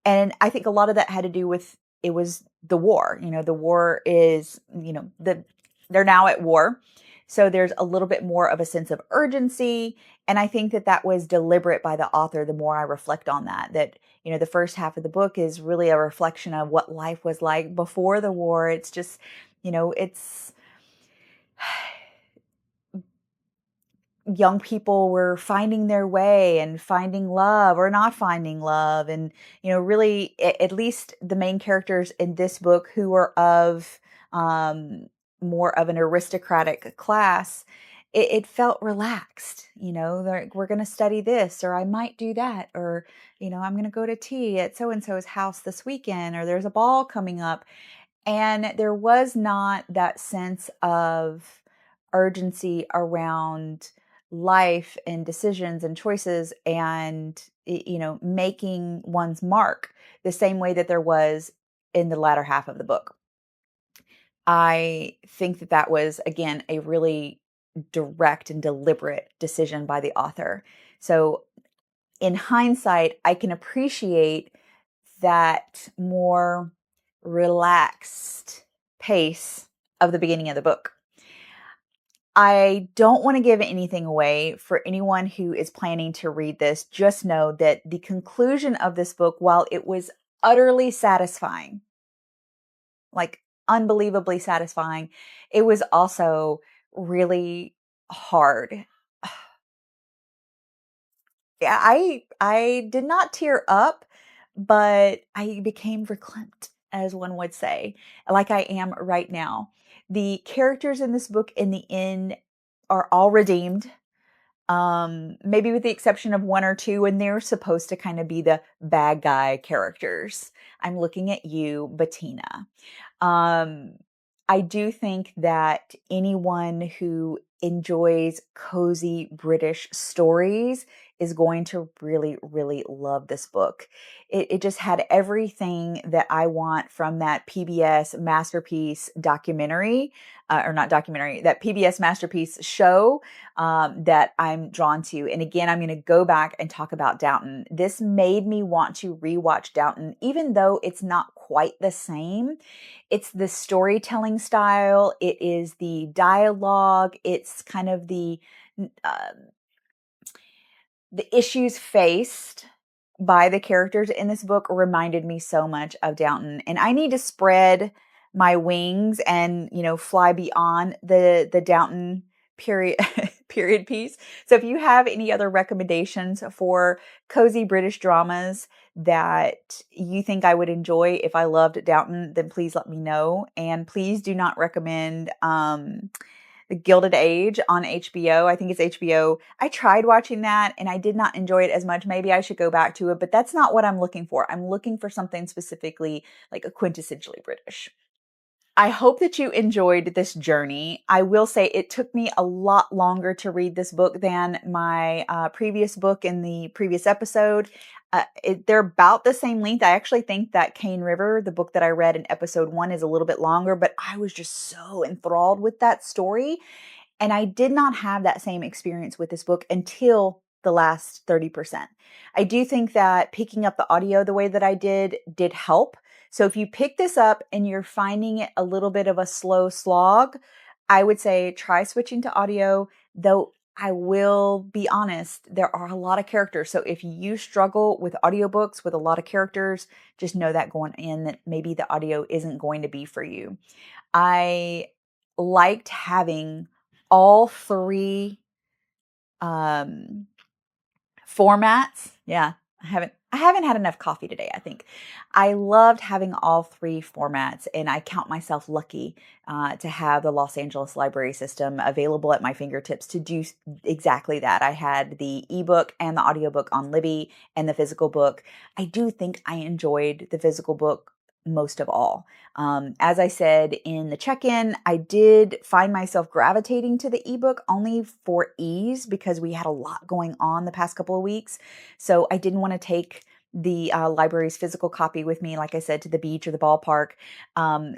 A: And I think a lot of that had to do with it was the war. The war is, they're now at war. So there's a little bit more of a sense of urgency. And I think that that was deliberate by the author the more I reflect on that, the first half of the book is really a reflection of what life was like before the war. It's just, it's young people were finding their way and finding love or not finding love. And, really, at least the main characters in this book who are of more of an aristocratic class, it felt relaxed. We're going to study this, or I might do that, or, I'm going to go to tea at so-and-so's house this weekend, or there's a ball coming up. And there was not that sense of urgency around life and decisions and choices and, making one's mark the same way that there was in the latter half of the book. I think that that was, again, a really direct and deliberate decision by the author. So in hindsight, I can appreciate that more relaxed pace of the beginning of the book. I don't want to give anything away for anyone who is planning to read this. Just know that the conclusion of this book, while it was utterly satisfying, like unbelievably satisfying, it was also really hard. Yeah, I did not tear up, but I became verklempt, as one would say, like I am right now. The characters in this book in the end are all redeemed. Maybe with the exception of one or two, and they're supposed to kind of be the bad guy characters. I'm looking at you, Bettina. Um, I do think that anyone who enjoys cozy British stories is going to really, really love this book. It just had everything that I want from that PBS masterpiece documentary, or not documentary, that PBS masterpiece show that I'm drawn to. And again, I'm going to go back and talk about Downton. This made me want to rewatch Downton, even though it's not quite the same. It's the storytelling style. It is the dialogue. It's kind of uh, the issues faced by the characters in this book reminded me so much of Downton. And I need to spread my wings and, fly beyond the Downton period period piece. So if you have any other recommendations for cozy British dramas that you think I would enjoy if I loved Downton, then please let me know. And please do not recommend The Gilded Age on HBO. I think it's HBO. I tried watching that and I did not enjoy it as much. Maybe I should go back to it, but that's not what I'm looking for. I'm looking for something specifically like a quintessentially British. I hope that you enjoyed this journey. I will say it took me a lot longer to read this book than my previous book in the previous episode. They're about the same length. I actually think that Cane River, the book that I read in episode 1, is a little bit longer, but I was just so enthralled with that story. And I did not have that same experience with this book until the last 30%. I do think that picking up the audio the way that I did help. So if you pick this up and you're finding it a little bit of a slow slog, I would say try switching to audio, though I will be honest, there are a lot of characters. So if you struggle with audiobooks with a lot of characters, just know that going in that maybe the audio isn't going to be for you. I liked having all three um, formats. Yeah, I haven't had enough coffee today, I think. I loved having all three formats, and I count myself lucky to have the Los Angeles library system available at my fingertips to do exactly that. I had the ebook and the audiobook on Libby and the physical book. I do think I enjoyed the physical book most of all. As I said in the check-in, I did find myself gravitating to the ebook only for ease because we had a lot going on the past couple of weeks. So I didn't want to take the library's physical copy with me, like I said, to the beach or the ballpark.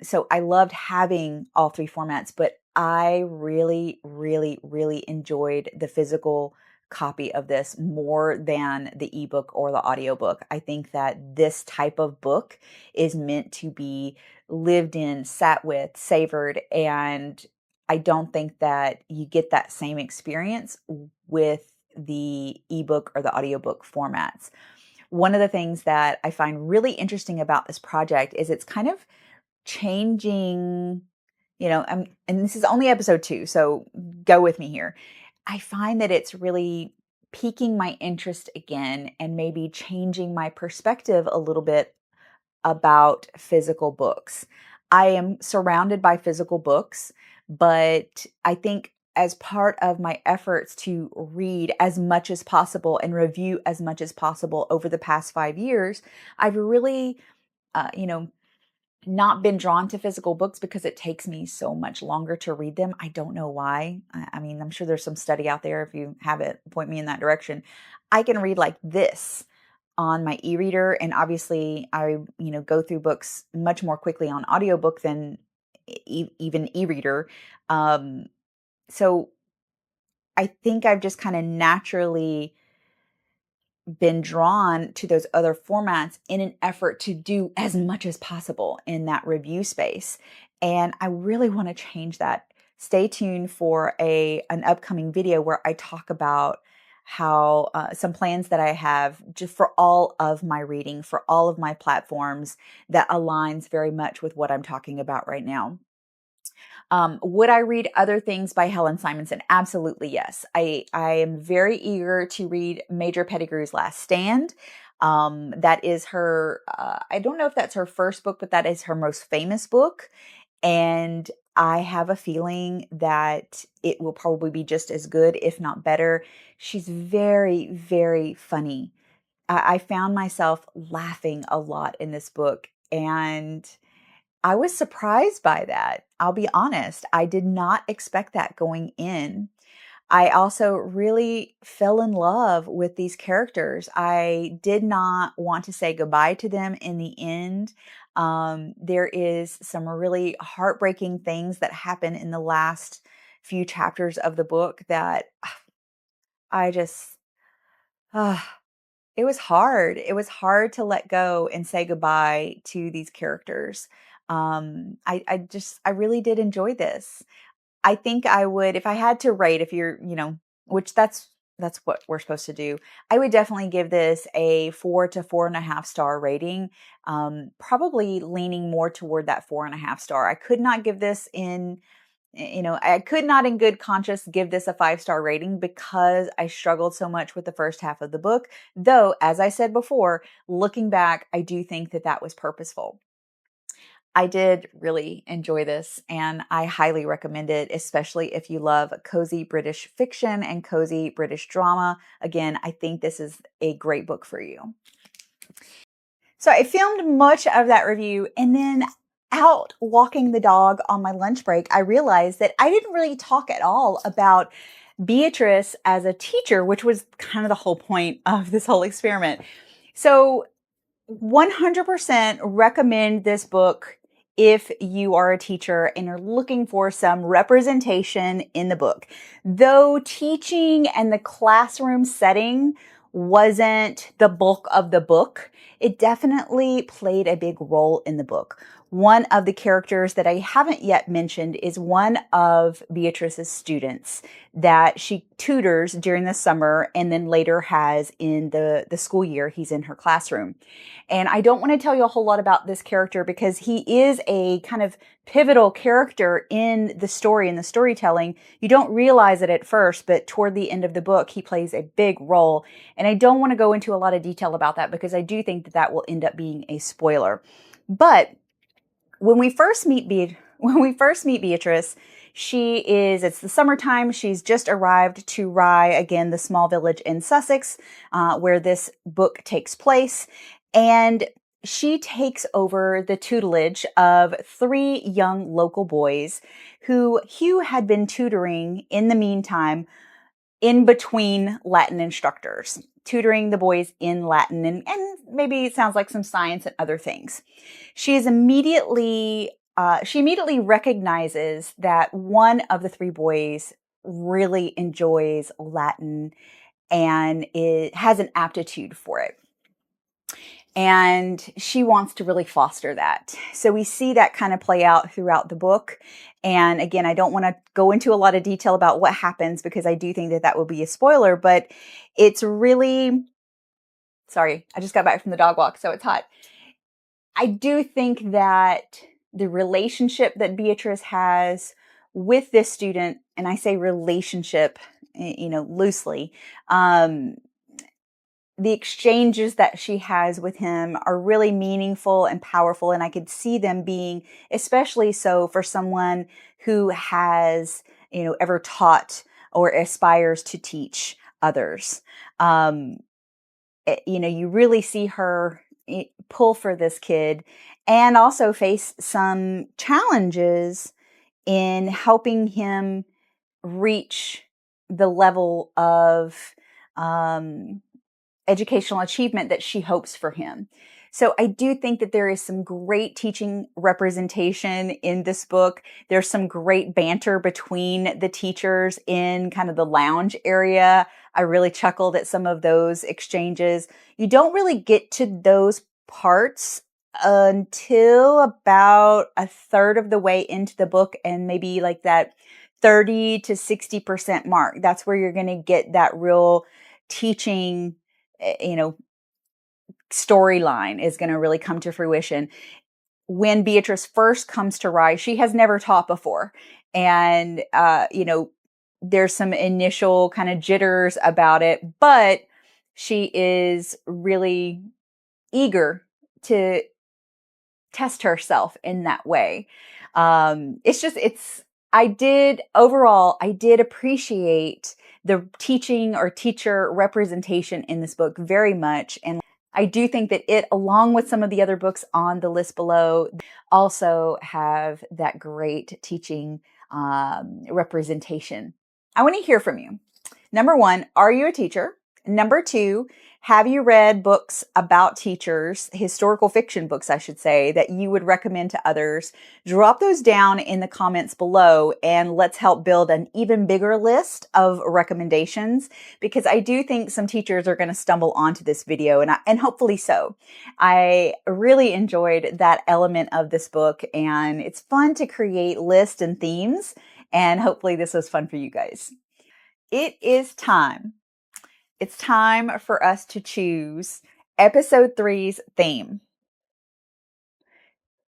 A: So I loved having all three formats, but I really, really, really enjoyed the physical copy of this more than the ebook or the audiobook. I think that this type of book is meant to be lived in, sat with, savored, and I don't think that you get that same experience with the ebook or the audiobook formats. One of the things that I find really interesting about this project is it's kind of changing, and this is only episode 2, so go with me here. I find that it's really piquing my interest again and maybe changing my perspective a little bit about physical books. I am surrounded by physical books, but I think as part of my efforts to read as much as possible and review as much as possible over the past 5 years, I've really, not been drawn to physical books because it takes me so much longer to read them. I don't know why. I mean, I'm sure there's some study out there. If you have it, point me in that direction. I can read like this on my e-reader, and obviously I go through books much more quickly on audiobook than even e-reader. So I think I've just kind of naturally been drawn to those other formats in an effort to do as much as possible in that review space. And I really want to change that. Stay tuned for an upcoming video where I talk about how some plans that I have just for all of my reading, for all of my platforms, that aligns very much with what I'm talking about right now. Would I read other things by Helen Simonson? Absolutely, yes. I am very eager to read Major Pettigrew's Last Stand. That is her, I don't know if that's her first book, but that is her most famous book. And I have a feeling that it will probably be just as good, if not better. She's very, very funny. I found myself laughing a lot in this book, and I was surprised by that. I'll be honest. I did not expect that going in. I also really fell in love with these characters. I did not want to say goodbye to them in the end. There is some really heartbreaking things that happen in the last few chapters of the book that I just, uh, it was hard. It was hard to let go and say goodbye to these characters. I really did enjoy this. I think I would, if I had to rate, if you're, which that's what we're supposed to do. I would definitely give this a 4 to 4.5 star rating. Probably leaning more toward that 4.5 star. I could not give this I could not in good conscience give this a 5-star rating because I struggled so much with the first half of the book. Though, as I said before, looking back, I do think that that was purposeful. I did really enjoy this, and I highly recommend it, especially if you love cozy British fiction and cozy British drama. Again, I think this is a great book for you. So I filmed much of that review, and then out walking the dog on my lunch break, I realized that I didn't really talk at all about Beatrice as a teacher, which was kind of the whole point of this whole experiment. So 100% recommend this book if you are a teacher and are looking for some representation in the book. Though teaching and the classroom setting wasn't the bulk of the book, it definitely played a big role in the book. One of the characters that I haven't yet mentioned is one of Beatrice's students that she tutors during the summer and then later has in the school year. He's in her classroom. And I don't want to tell you a whole lot about this character because he is a kind of pivotal character in the story and the storytelling. You don't realize it at first, but toward the end of the book, he plays a big role. And I don't want to go into a lot of detail about that because I do think that that will end up being a spoiler. But when we first meet Beatrice, it's the summertime. She's just arrived to Rye, again, the small village in Sussex, where this book takes place. And she takes over the tutelage of 3 young local boys who Hugh had been tutoring in the meantime in between Latin instructors, tutoring the boys in Latin and maybe it sounds like some science and other things. She immediately recognizes that one of the 3 boys really enjoys Latin and has an aptitude for it. And she wants to really foster that. So we see that kind of play out throughout the book. And again, I don't want to go into a lot of detail about what happens because I do think that that will be a spoiler, but it's really, sorry, I just got back from the dog walk, so it's hot. I do think that the relationship that Beatrice has with this student, and I say relationship, loosely, the exchanges that she has with him are really meaningful and powerful. And I could see them being especially so for someone who has, ever taught or aspires to teach others. You really see her pull for this kid and also face some challenges in helping him reach the level of, educational achievement that she hopes for him. So I do think that there is some great teaching representation in this book. There's some great banter between the teachers in kind of the lounge area. I really chuckled at some of those exchanges. You don't really get to those parts until about a third of the way into the book and maybe like that 30 to 60% mark. That's where you're going to get that real teaching storyline is going to really come to fruition. When Beatrice first comes to Rye, she has never taught before. And, there's some initial kind of jitters about it, but she is really eager to test herself in that way. I did appreciate the teaching or teacher representation in this book very much. And I do think that it, along with some of the other books on the list below, also have that great teaching representation. I want to hear from you. Number 1, are you a teacher? Number 2, have you read books about teachers, historical fiction books, I should say, that you would recommend to others? Drop those down in the comments below and let's help build an even bigger list of recommendations because I do think some teachers are going to stumble onto this video and hopefully so. I really enjoyed that element of this book and it's fun to create lists and themes and hopefully this was fun for you guys. It is time. It's time for us to choose episode 3's theme.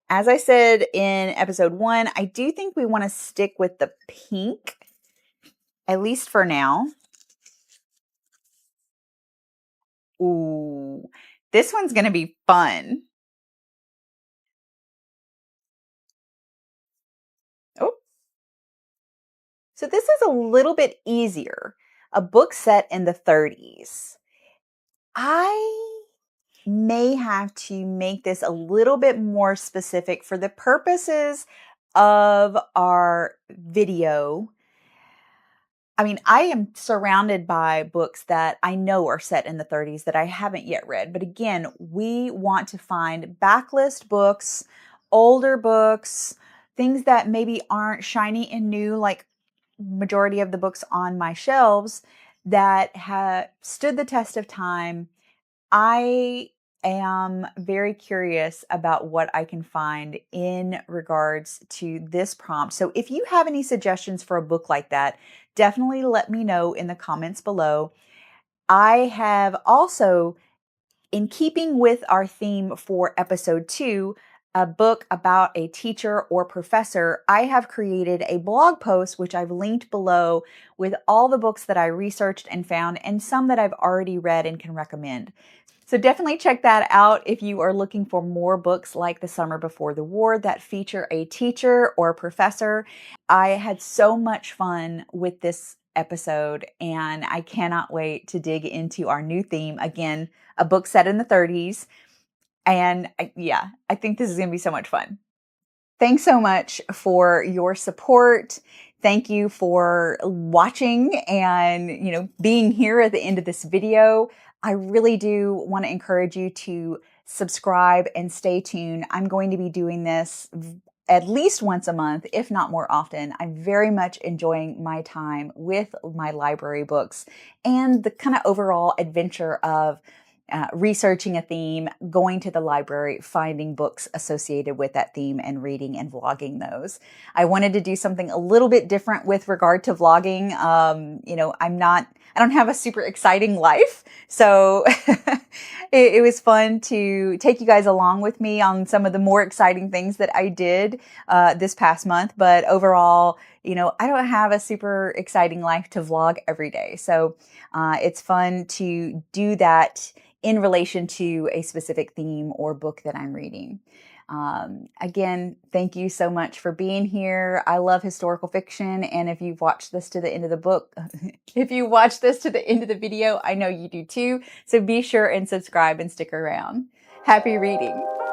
A: As I said in episode 1, I do think we want to stick with the pink, at least for now. Ooh, this one's going to be fun. Oh, so this is a little bit easier. A book set in the 30s. I may have to make this a little bit more specific for the purposes of our video. I mean, I am surrounded by books that I know are set in the 30s that I haven't yet read. But again, we want to find backlist books, older books, things that maybe aren't shiny and new like majority of the books on my shelves that have stood the test of time. I am very curious about what I can find in regards to this prompt. So if you have any suggestions for a book like that, definitely let me know in the comments below. I have also, in keeping with our theme for episode 2, a book about a teacher or professor, I have created a blog post, which I've linked below, with all the books that I researched and found, and some that I've already read and can recommend. So definitely check that out if you are looking for more books like The Summer Before the War that feature a teacher or a professor. I had so much fun with this episode, and I cannot wait to dig into our new theme. Again, a book set in the 30s. And yeah, I think this is going to be so much fun. Thanks so much for your support. Thank you for watching and, being here at the end of this video. I really do want to encourage you to subscribe and stay tuned. I'm going to be doing this at least once a month, if not more often. I'm very much enjoying my time with my library books and the kind of overall adventure of researching a theme, going to the library, finding books associated with that theme, and reading and vlogging those. I wanted to do something a little bit different with regard to vlogging. I don't have a super exciting life, so it was fun to take you guys along with me on some of the more exciting things that I did this past month. But overall, I don't have a super exciting life to vlog every day. So it's fun to do that in relation to a specific theme or book that I'm reading. Again, thank you so much for being here. I love historical fiction, and if you've watched this to the end of the book, if you watch this to the end of the video, I know you do too. So be sure and subscribe and stick around. Happy reading.